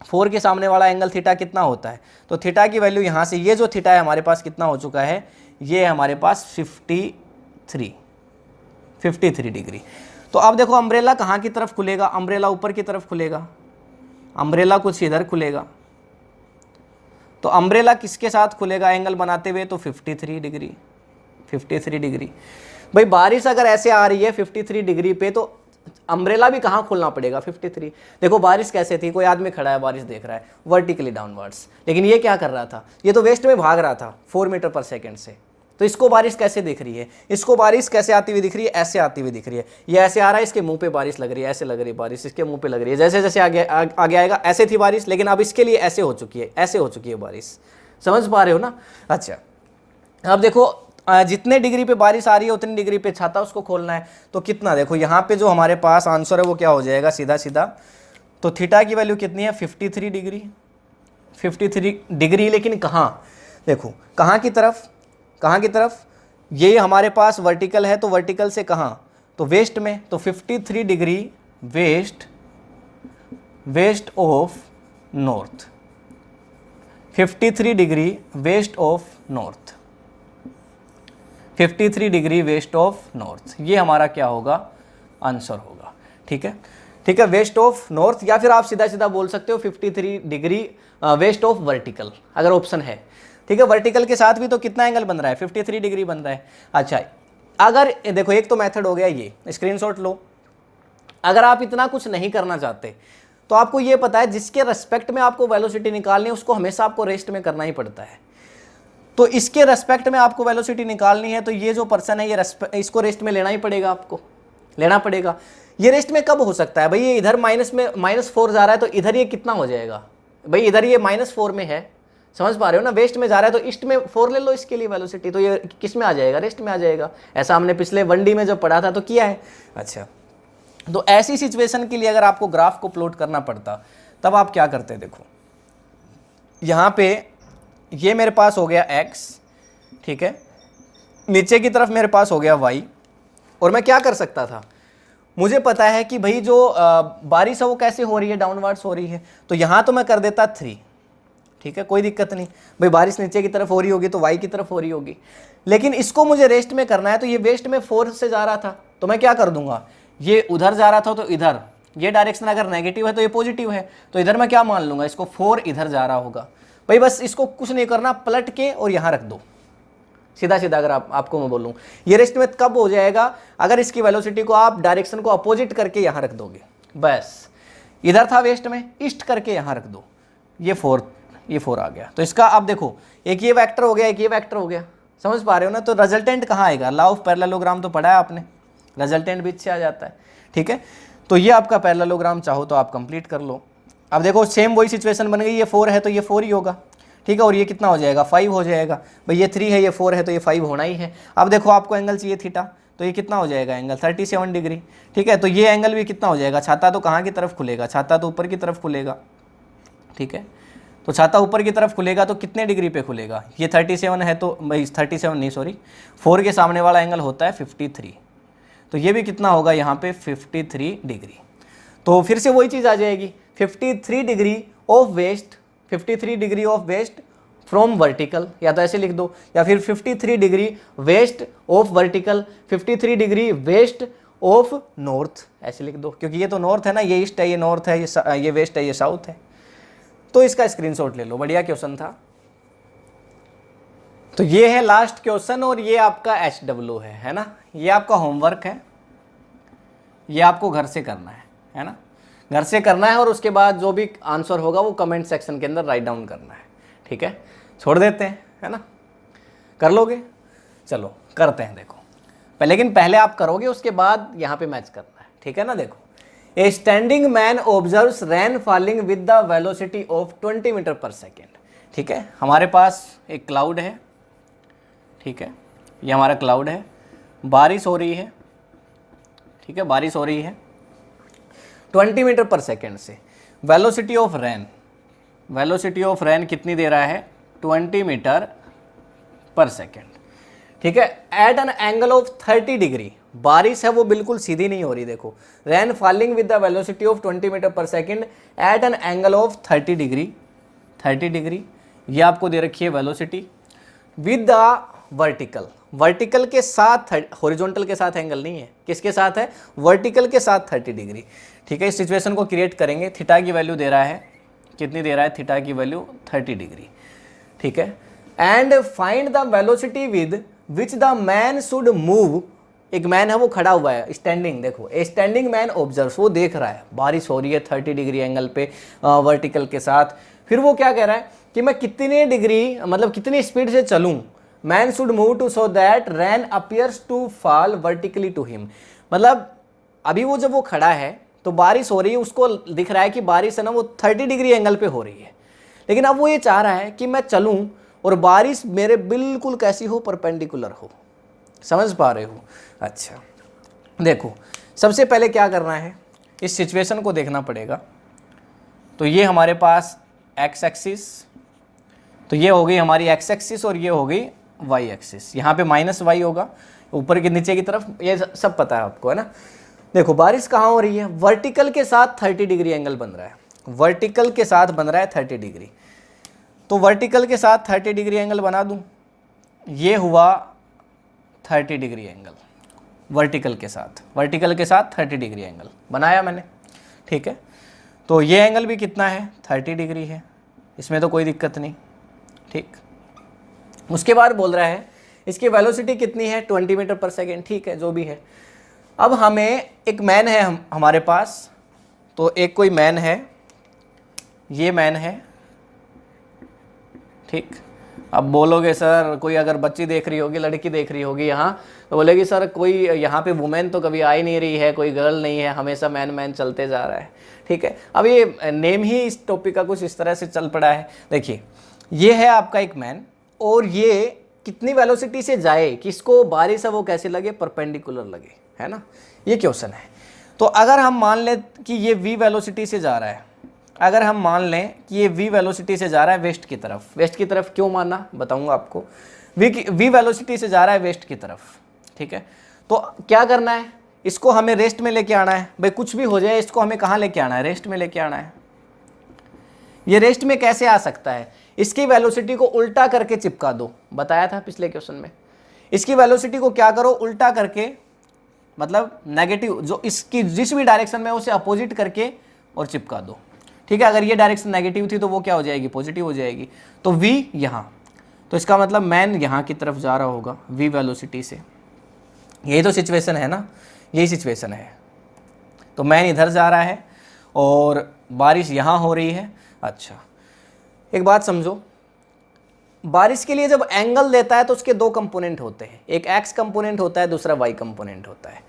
4 के सामने वाला एंगल थीटा कितना होता है, तो थीटा की वैल्यू यहाँ से ये जो थीटा है हमारे पास कितना हो चुका है, ये हमारे पास 53 डिग्री। तो अब देखो अम्ब्रेला कहाँ की तरफ खुलेगा, अम्ब्रेला ऊपर की तरफ खुलेगा, अम्ब्रेला कुछ इधर खुलेगा। तो अम्ब्रेला किसके साथ खुलेगा एंगल बनाते हुए, तो 53 डिग्री। भाई बारिश अगर ऐसे आ रही है 53 डिग्री पे, तो अम्ब्रेला भी कहाँ खोलना पड़ेगा 53। देखो बारिश कैसे थी, कोई आदमी खड़ा है बारिश देख रहा है वर्टिकली डाउनवर्ड्स, लेकिन ये क्या कर रहा था, ये तो वेस्ट में भाग रहा था 4 मीटर पर सेकेंड से, तो इसको बारिश कैसे दिख रही है, इसको बारिश कैसे आती हुई दिख रही है, ऐसे आती हुई दिख रही है। ये ऐसे आ रहा है, इसके मुंह पे बारिश लग रही है, ऐसे लग रही है बारिश, इसके मुंह पे लग रही है। जैसे जैसे आगे आएगा, ऐसे थी बारिश, लेकिन अब इसके लिए ऐसे हो चुकी है, ऐसे हो चुकी है बारिश। समझ पा रहे हो ना? अच्छा, अब देखो जितने डिग्री पे बारिश आ रही है उतनी डिग्री पे छाता उसको खोलना है। तो कितना, देखो यहाँ पे जो हमारे पास आंसर है वो क्या हो जाएगा, सीधा सीधा। तो थीटा की वैल्यू कितनी है, 53 डिग्री। 53 डिग्री, लेकिन कहाँ, देखो कहाँ की तरफ, कहाँ की तरफ, ये हमारे पास वर्टिकल है, तो वर्टिकल से कहाँ, तो वेस्ट में। तो 53 degree west of north, 53 degree west of north, 53 degree west of north, ये हमारा क्या होगा, आंसर होगा। ठीक है, ठीक है, वेस्ट ऑफ नॉर्थ, या फिर आप सीधा सीधा बोल सकते हो 53 डिग्री वेस्ट ऑफ वर्टिकल, अगर ऑप्शन है। ठीक है, वर्टिकल के साथ भी तो कितना एंगल बन रहा है, 53 डिग्री बन रहा है। अच्छा, अगर देखो एक तो मेथड हो गया, ये स्क्रीनशॉट लो। अगर आप इतना कुछ नहीं करना चाहते तो आपको ये पता है जिसके रेस्पेक्ट में आपको वेलोसिटी निकालनी है उसको हमेशा आपको रेस्ट में करना ही पड़ता है। तो इसके रेस्पेक्ट में आपको वेलोसिटी निकालनी है, तो ये जो पर्सन है ये इसको रेस्ट में लेना ही पड़ेगा, आपको लेना पड़ेगा। ये रेस्ट में कब हो सकता है भाई, ये इधर -4 जा रहा है, तो इधर ये कितना हो जाएगा भाई, इधर ये -4 में है, समझ पा रहे हो ना, वेस्ट में जा रहा है, तो ईस्ट में 4 ले लो इसके लिए वेलोसिटी, तो ये किस में आ जाएगा, रेस्ट में आ जाएगा। ऐसा हमने पिछले 1D में जब पढ़ा था तो किया है। अच्छा, तो ऐसी सिचुएशन के लिए अगर आपको ग्राफ को प्लॉट करना पड़ता तब आप क्या करते, देखो यहाँ पे ये मेरे पास हो गया x, ठीक है, नीचे की तरफ मेरे पास हो गया y, और मैं क्या कर सकता था, मुझे पता है कि भाई जो बारिश है वो कैसे हो रही है, डाउनवर्ड्स हो रही है, तो यहाँ तो मैं कर देता 3। ठीक है, कोई दिक्कत नहीं भाई, बारिश नीचे की तरफ हो रही होगी तो y की तरफ हो रही होगी, लेकिन इसको मुझे रेस्ट में करना है, तो ये वेस्ट में 4 से जा रहा था, तो मैं क्या कर दूंगा, ये उधर जा रहा था तो इधर, ये डायरेक्शन अगर नेगेटिव है तो ये पॉजिटिव है, तो इधर मैं क्या मान लूंगा, इसको 4 इधर जा रहा होगा भाई। बस इसको कुछ नहीं करना, पलट के और यहाँ रख दो, सीधा सीधा। अगर आपको मैं बोलूँ ये रेस्ट में कब हो जाएगा, अगर इसकी वेलोसिटी को आप डायरेक्शन को अपोजिट करके यहाँ रख दोगे, बस इधर था वेस्ट में, ईस्ट करके यहाँ रख दो, ये 4 आ गया। तो इसका आप देखो, एक ये वेक्टर हो गया, एक ये वेक्टर हो गया, समझ पा रहे हो ना। तो रिजल्टेंट कहाँ आएगा, लॉ ऑफ पैरेललोग्राम तो पढ़ा है आपने, रिजल्टेंट बीच से आ जाता है। ठीक है, तो ये आपका पैरेललोग्राम, चाहो तो आप कंप्लीट कर लो। अब देखो सेम वही सिचुएशन बन गई, ये 4 है तो ये 4 ही होगा। ठीक है, और ये कितना हो जाएगा, 5 हो जाएगा भाई, ये 3 है, ये 4 है, तो ये 5 होना ही है। अब देखो आपको एंगल चाहिए थीटा, तो ये कितना हो जाएगा एंगल, 37 डिग्री। ठीक है, तो ये एंगल भी कितना हो जाएगा, छाता तो कहाँ की तरफ खुलेगा, छाता तो ऊपर की तरफ खुलेगा। ठीक है, तो छाता ऊपर की तरफ खुलेगा तो कितने डिग्री पे खुलेगा, ये 37 है, तो भाई 37 नहीं, सॉरी 4 के सामने वाला एंगल होता है 53, तो ये भी कितना होगा यहाँ पे 53 डिग्री। तो फिर से वही चीज़ आ जाएगी, 53 degree of west, 53 degree of west from vertical, या तो ऐसे लिख दो, या फिर 53 degree west of vertical, 53 degree west of north, ऐसे लिख दो, क्योंकि ये तो नॉर्थ है ना, ये ईस्ट है, ये नॉर्थ है, ये वेस्ट है, ये साउथ है। तो इसका स्क्रीनशॉट ले लो, बढ़िया क्वेश्चन था। तो ये है लास्ट क्वेश्चन, और ये आपका HW है ना, ये आपका होमवर्क है, ये आपको घर से करना है ना, घर से करना है, और उसके बाद जो भी आंसर होगा वो कमेंट सेक्शन के अंदर राइट डाउन करना है। ठीक है, छोड़ देते हैं, है ना, कर लोगे, चलो करते हैं। देखो लेकिन पहले आप करोगे, उसके बाद यहाँ पे मैच करना है। ठीक है ना, देखो, a standing man observes rain falling with the velocity of 20 metre per second. ठीक है, हमारे पास एक क्लाउड है, ठीक है, ये हमारा क्लाउड है, बारिश हो रही है, ठीक है, बारिश हो रही है 20 मीटर पर सेकेंड से। Velocity of rain, velocity of rain कितनी दे रहा है, 20 मीटर पर सेकेंड। ठीक है, at an angle of 30 degree, बारिश है वो बिल्कुल सीधी नहीं हो रही, देखो, rain falling with the velocity of 20 metre per second at an angle of 30 degree, 30 degree, ये आपको दे रखी है velocity, with the vertical, vertical के साथ, हॉरिजॉन्टल के साथ एंगल नहीं है, किसके साथ है, वर्टिकल के साथ 30 डिग्री। ठीक है, इस सिचुएशन को क्रिएट करेंगे, थीटा की वैल्यू दे रहा है, कितनी दे रहा है, थीटा की वैल्यू 30 डिग्री। ठीक है, and find the velocity with which the man should move, एक मैन है वो खड़ा हुआ है, स्टैंडिंग, देखो ए स्टैंडिंग मैन ऑब्जर्व्स, वो देख रहा है बारिश हो रही है 30 डिग्री एंगल पे वर्टिकल के साथ। फिर वो क्या कह रहा है कि मैं कितने डिग्री, मतलब कितनी स्पीड से चलूँ man should move to so that rain appears to fall vertically to him. मतलब अभी वो जब वो खड़ा है तो बारिश हो रही है, उसको दिख रहा है कि बारिश है ना वो 30 डिग्री एंगल पे हो रही है, लेकिन अब वो ये चाह रहा है कि मैं चलूं और बारिश मेरे बिल्कुल कैसी हो, परपेंडिकुलर हो। समझ पा रहे हो? अच्छा देखो, सबसे पहले क्या करना है, इस सिचुएशन को देखना पड़ेगा। तो ये हमारे पास एक्स एक्सिस, तो ये हो गई हमारी एक्स एक्सिस और ये हो गई वाई एक्सिस। यहाँ पे माइनस वाई होगा ऊपर के नीचे की तरफ, ये सब पता है आपको, है ना। देखो बारिश कहाँ हो रही है, वर्टिकल के साथ 30 डिग्री एंगल बन रहा है, वर्टिकल के साथ बन रहा है 30 डिग्री। तो वर्टिकल के साथ 30 डिग्री एंगल बना दूं, ये हुआ 30 डिग्री एंगल वर्टिकल के साथ, वर्टिकल के साथ 30 डिग्री एंगल बनाया मैंने, ठीक है। तो ये एंगल भी कितना है, 30 डिग्री है, इसमें तो कोई दिक्कत नहीं, ठीक। उसके बाद बोल रहा है इसकी वेलोसिटी कितनी है, 20 मीटर पर सेकेंड, ठीक है, जो भी है। अब हमें एक मैन है हमारे पास, तो एक कोई मैन है, ये मैन है, ठीक। अब बोलोगे सर कोई अगर बच्ची देख रही होगी, लड़की देख रही होगी यहाँ, तो बोलेगी सर कोई यहाँ पे वुमेन तो कभी आ ही नहीं रही है, कोई गर्ल नहीं है, हमेशा मैन मैन चलते जा रहा है, ठीक है। अब ये नेम ही इस टॉपिक का कुछ इस तरह से चल पड़ा है। देखिए ये है आपका एक मैन, और ये कितनी वेलोसिटी से जाए कि इसको बारिश है वो कैसे लगे, परपेंडिकुलर लगे, है ना, ये क्वेश्चन है। तो अगर हम मान लें कि ये v वेलोसिटी से जा रहा है, अगर हम मान लें कि ये v वेलोसिटी से जा रहा है वेस्ट की तरफ, वेस्ट की तरफ क्यों माना बताऊंगा आपको, v वेलोसिटी से जा रहा है वेस्ट की तरफ, ठीक है। तो क्या करना है, इसको हमें रेस्ट में लेके आना है, भाई कुछ भी हो जाए इसको हमें कहाँ लेके आना है, रेस्ट में लेके आना है। ये रेस्ट में कैसे आ सकता है, इसकी वेलोसिटी को उल्टा करके चिपका दो, बताया था पिछले क्वेश्चन में। इसकी वेलोसिटी को क्या करो, उल्टा करके, मतलब नेगेटिव, जो इसकी जिस भी डायरेक्शन में उसे अपोजिट करके और चिपका दो, ठीक है। अगर ये डायरेक्शन नेगेटिव थी तो वो क्या हो जाएगी, पॉजिटिव हो जाएगी। तो v यहाँ, तो इसका मतलब मैन यहाँ की तरफ जा रहा होगा v वेलोसिटी से, यही तो सिचुएशन है ना, यही सिचुएशन है। तो मैन इधर जा रहा है और बारिश यहाँ हो रही है। अच्छा एक बात समझो, बारिश के लिए जब एंगल देता है तो उसके दो कंपोनेंट होते हैं, एक x कंपोनेंट होता है, दूसरा y कंपोनेंट होता है।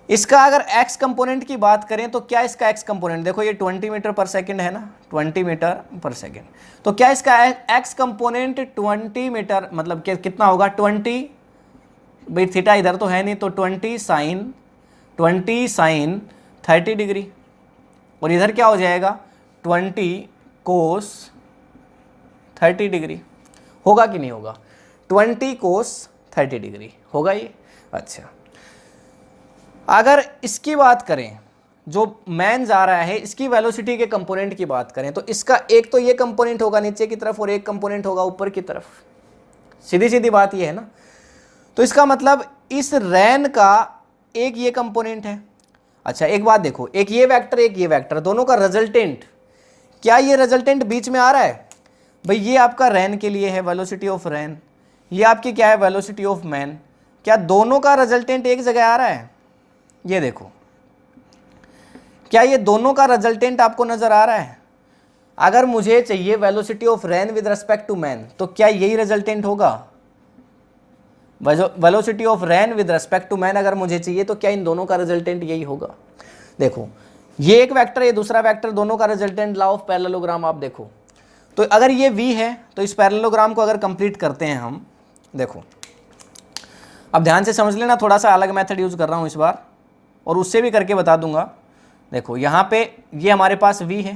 इसका अगर x कंपोनेंट की बात करें तो क्या इसका x कंपोनेंट, देखो ये 20 मीटर पर सेकंड है ना, 20 मीटर पर सेकंड, तो क्या इसका x कंपोनेंट 20 मीटर मतलब कितना होगा, 20, भाई थीटा इधर तो है नहीं, तो 20 साइन 30 डिग्री, और इधर क्या हो जाएगा 20 कोस 30 डिग्री, होगा कि नहीं होगा, 20 कोस 30 डिग्री होगा ये। अच्छा अगर इसकी बात करें, जो मैन जा रहा है इसकी वेलोसिटी के कंपोनेंट की बात करें, तो इसका एक तो ये कंपोनेंट होगा नीचे की तरफ और एक कंपोनेंट होगा ऊपर की तरफ, सीधी सीधी बात ये है ना। तो इसका मतलब इस रैन का एक ये कंपोनेंट है। अच्छा एक बात देखो, एक ये वेक्टर एक ये वेक्टर, दोनों का रिजल्टेंट, क्या ये रिजल्टेंट बीच में आ रहा है, भाई ये आपका रैन के लिए है वेलोसिटी ऑफ रैन, ये आपकी क्या है वेलोसिटी ऑफ मैन, क्या दोनों का रिजल्टेंट एक जगह आ रहा है, ये देखो, क्या ये दोनों का रिजल्टेंट आपको नजर आ रहा है। अगर मुझे चाहिए velocity of rain with respect to man, तो क्या यही रिजल्टेंट होगा, velocity of rain with respect to man अगर मुझे चाहिए तो क्या इन दोनों का रिजल्टेंट यही होगा। देखो ये एक वेक्टर ये दूसरा वेक्टर, दोनों का रिजल्टेंट लॉ ऑफ पैरेललोग्राम आप देखो, तो अगर ये v है तो इस पैरेललोग्राम को अगर कंप्लीट करते हैं हम, देखो अब ध्यान से समझ लेना, थोड़ा सा अलग मेथड यूज कर रहा हूँ इस बार, और उससे भी करके बता दूंगा। देखो यहाँ पे ये हमारे पास v है,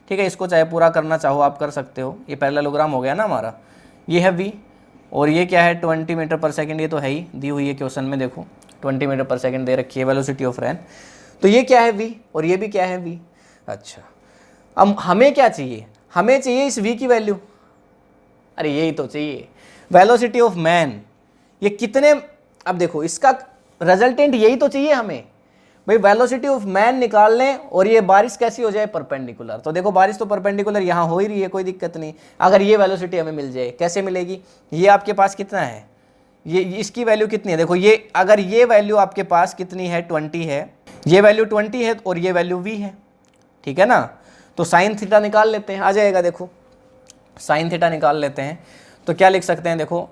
ठीक है, इसको चाहे पूरा करना चाहो आप कर सकते हो, ये पैरेललोग्राम हो गया ना हमारा, ये है v, और ये क्या है 20 मीटर पर सेकंड, ये तो है ही दी हुई है क्वेश्चन में, देखो 20 मीटर पर सेकंड दे रखी है वेलोसिटी ऑफ रैन, तो ये क्या है v और ये भी क्या है v। अच्छा अब हमें क्या चाहिए, हमें चाहिए इस v की वैल्यू, अरे यही तो चाहिए वेलोसिटी ऑफ मैन, ये कितने, अब देखो इसका रिजल्टेंट यही तो चाहिए हमें, भाई वेलोसिटी ऑफ मैन निकाल लें और ये बारिश कैसी हो जाए परपेंडिकुलर। तो देखो बारिश तो परपेंडिकुलर यहाँ हो ही रही है, कोई दिक्कत नहीं। अगर ये वेलोसिटी हमें मिल जाए, कैसे मिलेगी, ये आपके पास कितना है, ये इसकी वैल्यू कितनी है, देखो ये अगर ये वैल्यू आपके पास कितनी है 20 है, ये वैल्यू 20 है और ये वैल्यू v है, ठीक है ना। तो साइन थीटा निकाल लेते हैं, आ जाएगा, देखो साइन थीटा निकाल लेते हैं, तो क्या लिख सकते हैं, देखो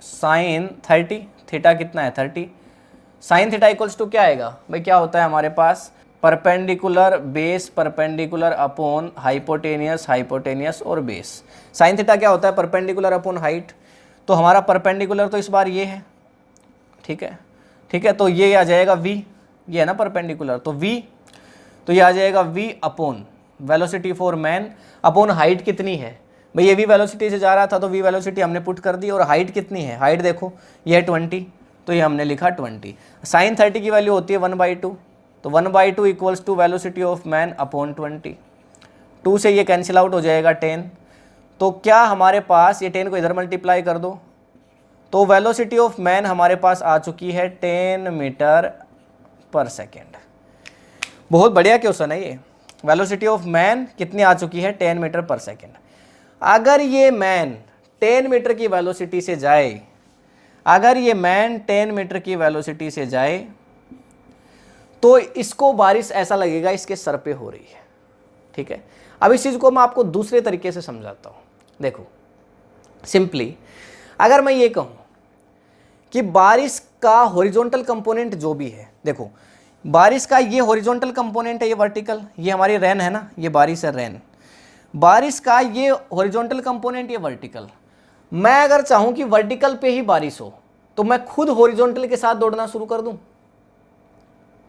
साइन 30, थीटा कितना है 30, साइन थीटा इक्वल्स टू क्या आएगा भाई, क्या होता है हमारे पास perpendicular base perpendicular upon hypotenuse hypotenuse और बेस। साइन थीटा क्या होता है परपेंडिकुलर अपॉन हाइट, तो हमारा परपेंडिकुलर तो इस बार ये है, ठीक है, ठीक है, तो ये आ जाएगा v, ये है ना परपेंडिकुलर, तो v, तो ये आ जाएगा v upon velocity for man upon height कितनी है भाई, ये v वेलोसिटी से जा रहा था तो v वेलोसिटी हमने पुट कर दी, और हाइट कितनी है, हाइट देखो ये है 20, तो ये हमने लिखा 20। साइन 30 की वैल्यू होती है 1/2, तो 1/2 equals to velocity of man upon 20, 2 से ये कैंसिल आउट हो जाएगा 10, तो क्या हमारे पास, ये 10 को इधर मल्टीप्लाई कर दो, तो वेलोसिटी ऑफ मैन हमारे पास आ चुकी है 10 मीटर पर सेकेंड। बहुत बढ़िया क्वेश्चन है ये, वेलोसिटी ऑफ मैन कितनी आ चुकी है 10 मीटर पर सेकेंड। अगर ये मैन 10 मीटर की वेलोसिटी से जाए, अगर ये मैन 10 मीटर की वेलोसिटी से जाए तो इसको बारिश ऐसा लगेगा इसके सर पे हो रही है, ठीक है। अब इस चीज़ को मैं आपको दूसरे तरीके से समझाता हूँ। देखो सिंपली अगर मैं ये कहूँ कि बारिश का हॉरिजॉन्टल कंपोनेंट जो भी है, देखो बारिश का ये हॉरिजॉन्टल कंपोनेंट है, ये वर्टिकल, ये हमारी रेन है ना, ये बारिश है रेन, बारिश का ये हॉरिजॉन्टल कंपोनेंट, ये वर्टिकल। मैं अगर चाहूँ कि वर्टिकल पे ही बारिश हो तो मैं खुद हॉरिजॉन्टल के साथ दौड़ना शुरू कर दूँ।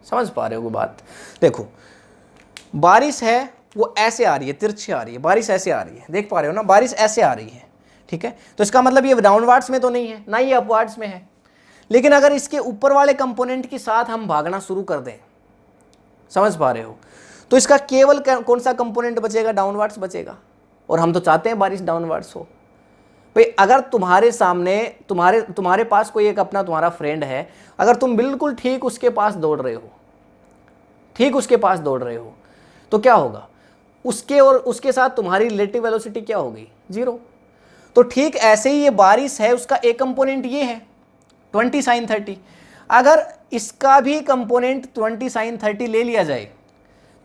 समझ पा रहे हो बात? देखो बारिश है वो ऐसे आ रही है, तिरछी आ रही है, बारिश ऐसे आ रही है, देख पा रहे हो ना, बारिश ऐसे आ रही है, ठीक है, तो इसका मतलब ये डाउनवर्ड्स में तो नहीं है, ना ये अपवर्ड्स में है। लेकिन अगर इसके ऊपर वाले कंपोनेंट के साथ हम भागना शुरू कर दें, समझ पा रहे हो, तो इसका केवल कौन सा कंपोनेंट बचेगा, डाउनवर्ड्स बचेगा, और हम तो चाहते हैं बारिश डाउनवर्ड्स हो। भाई अगर तुम्हारे सामने तुम्हारे पास कोई एक अपना तुम्हारा फ्रेंड है, अगर तुम बिल्कुल ठीक उसके पास दौड़ रहे हो, ठीक उसके पास दौड़ रहे हो, तो क्या होगा, उसके और उसके साथ तुम्हारी रिलेटिव वेलोसिटी क्या होगी, 0। तो ठीक ऐसे ही ये बारिश है, उसका एक कंपोनेंट ये है 20 sin 30, अगर इसका भी कंपोनेंट 20 sin 30 ले लिया जाए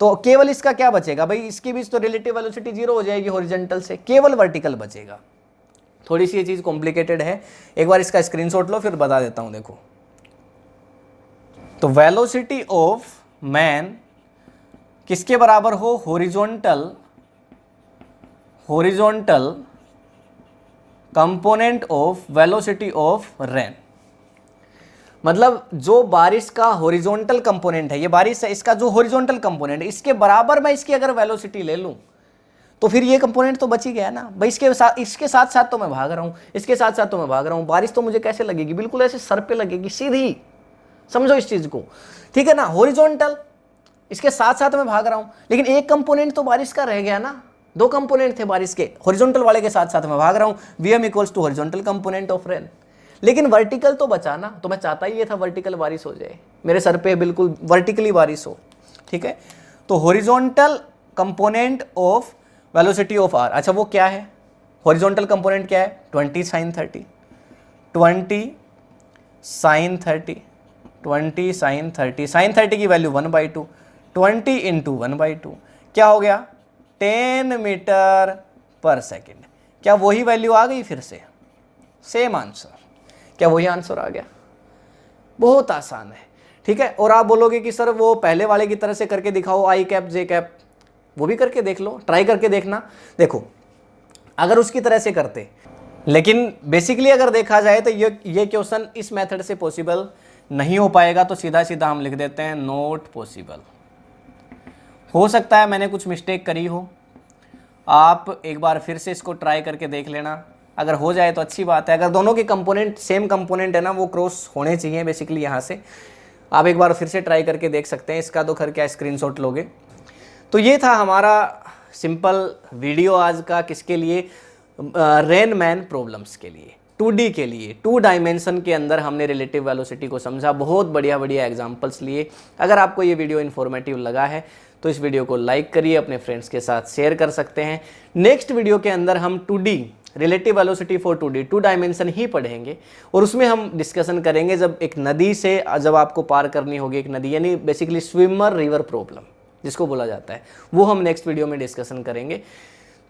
तो केवल इसका क्या बचेगा भाई, इसकी भी तो रिलेटिव वेलोसिटी 0 हो जाएगी हॉरिजॉन्टल से, केवल वर्टिकल बचेगा। थोड़ी सी ये चीज कॉम्प्लिकेटेड है, एक बार इसका स्क्रीनशॉट लो फिर बता देता हूं। देखो तो वेलोसिटी ऑफ मैन किसके बराबर हो, horizontal component of velocity of rain. मतलब जो बारिश का हॉरिजॉन्टल कंपोनेंट है, ये बारिश है, इसका जो हॉरिजॉन्टल कंपोनेंट है इसके बराबर मैं इसकी अगर वेलोसिटी ले लूं तो फिर ये कंपोनेंट तो बच ही गया ना भाई। इसके साथ साथ तो मैं भाग रहा हूं, इसके साथ साथ तो मैं भाग रहा हूं, बारिश तो मुझे कैसे लगेगी, बिल्कुल ऐसे सर पे लगेगी सीधी। समझो इस चीज को, ठीक है ना, हॉरिजॉन्टल, इसके साथ साथ मैं भाग रहा हूं, लेकिन एक कंपोनेंट तो बारिश का रह गया ना, 2 कंपोनेंट थे बारिश के, हॉरिजॉन्टल वाले के साथ साथ मैं भाग रहा हूं, Vm equals to horizontal component of rain. लेकिन वर्टिकल तो बचा ना, तो मैं चाहता ही ये था वर्टिकल बारिश हो जाए, मेरे सर पे बिल्कुल वर्टिकली बारिश हो, ठीक है। तो horizontal component of velocity of R, अच्छा वो क्या है, हॉरिजॉन्टल कंपोनेंट क्या है, 20 sin 30, 20 sin 30, 20 sin 30, sin 30 की वैल्यू 1/2, 20 इंटू 1/2 क्या हो गया, 10 मीटर पर सेकेंड। क्या वही वैल्यू आ गई फिर से, सेम आंसर, क्या वही आंसर आ गया? बहुत आसान है, ठीक है। और आप बोलोगे कि सर वो पहले वाले की तरह से करके दिखाओ, आई कैप जे कैप, वो भी करके देख लो, ट्राई करके देखना। देखो अगर उसकी तरह से करते, लेकिन बेसिकली अगर देखा जाए तो ये क्वेश्चन इस मेथड से पॉसिबल नहीं हो पाएगा, तो सीधा सीधा हम लिख देते हैं नॉट पॉसिबल। हो सकता है मैंने कुछ मिस्टेक करी हो, आप एक बार फिर से इसको ट्राई करके देख लेना, अगर हो जाए तो अच्छी बात है। अगर दोनों के कंपोनेंट सेम कंपोनेंट है ना, वो क्रॉस होने चाहिए बेसिकली, यहाँ से आप एक बार फिर से ट्राई करके देख सकते हैं। इसका तो खैर क्या स्क्रीनशॉट लोगे। तो ये था हमारा सिंपल वीडियो आज का, किसके लिए, रेन मैन प्रॉब्लम्स के लिए, 2D के लिए, 2 डायमेंशन के अंदर हमने रिलेटिव वेलोसिटी को समझा, बहुत बढ़िया बढ़िया एग्जांपल्स लिए। अगर आपको ये वीडियो इन्फॉर्मेटिव लगा है तो इस वीडियो को लाइक करिए, अपने फ्रेंड्स के साथ शेयर कर सकते हैं। नेक्स्ट वीडियो के अंदर हम 2D relative velocity for 2D 2 dimension ही पढ़ेंगे, और उसमें हम डिस्कशन करेंगे जब एक नदी से जब आपको पार करनी होगी एक नदी, यानी बेसिकली स्विमर रिवर प्रॉब्लम जिसको बोला जाता है, वो हम नेक्स्ट वीडियो में डिस्कशन करेंगे।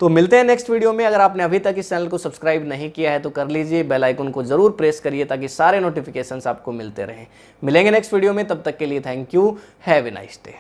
तो मिलते हैं नेक्स्ट वीडियो में। अगर आपने अभी तक इस चैनल को सब्सक्राइब नहीं किया है तो कर लीजिए, बेल आइकन को जरूर प्रेस करिए ताकि सारे नोटिफिकेशंस आपको मिलते रहें। मिलेंगे नेक्स्ट वीडियो में, तब तक के लिए thank you, have a nice day.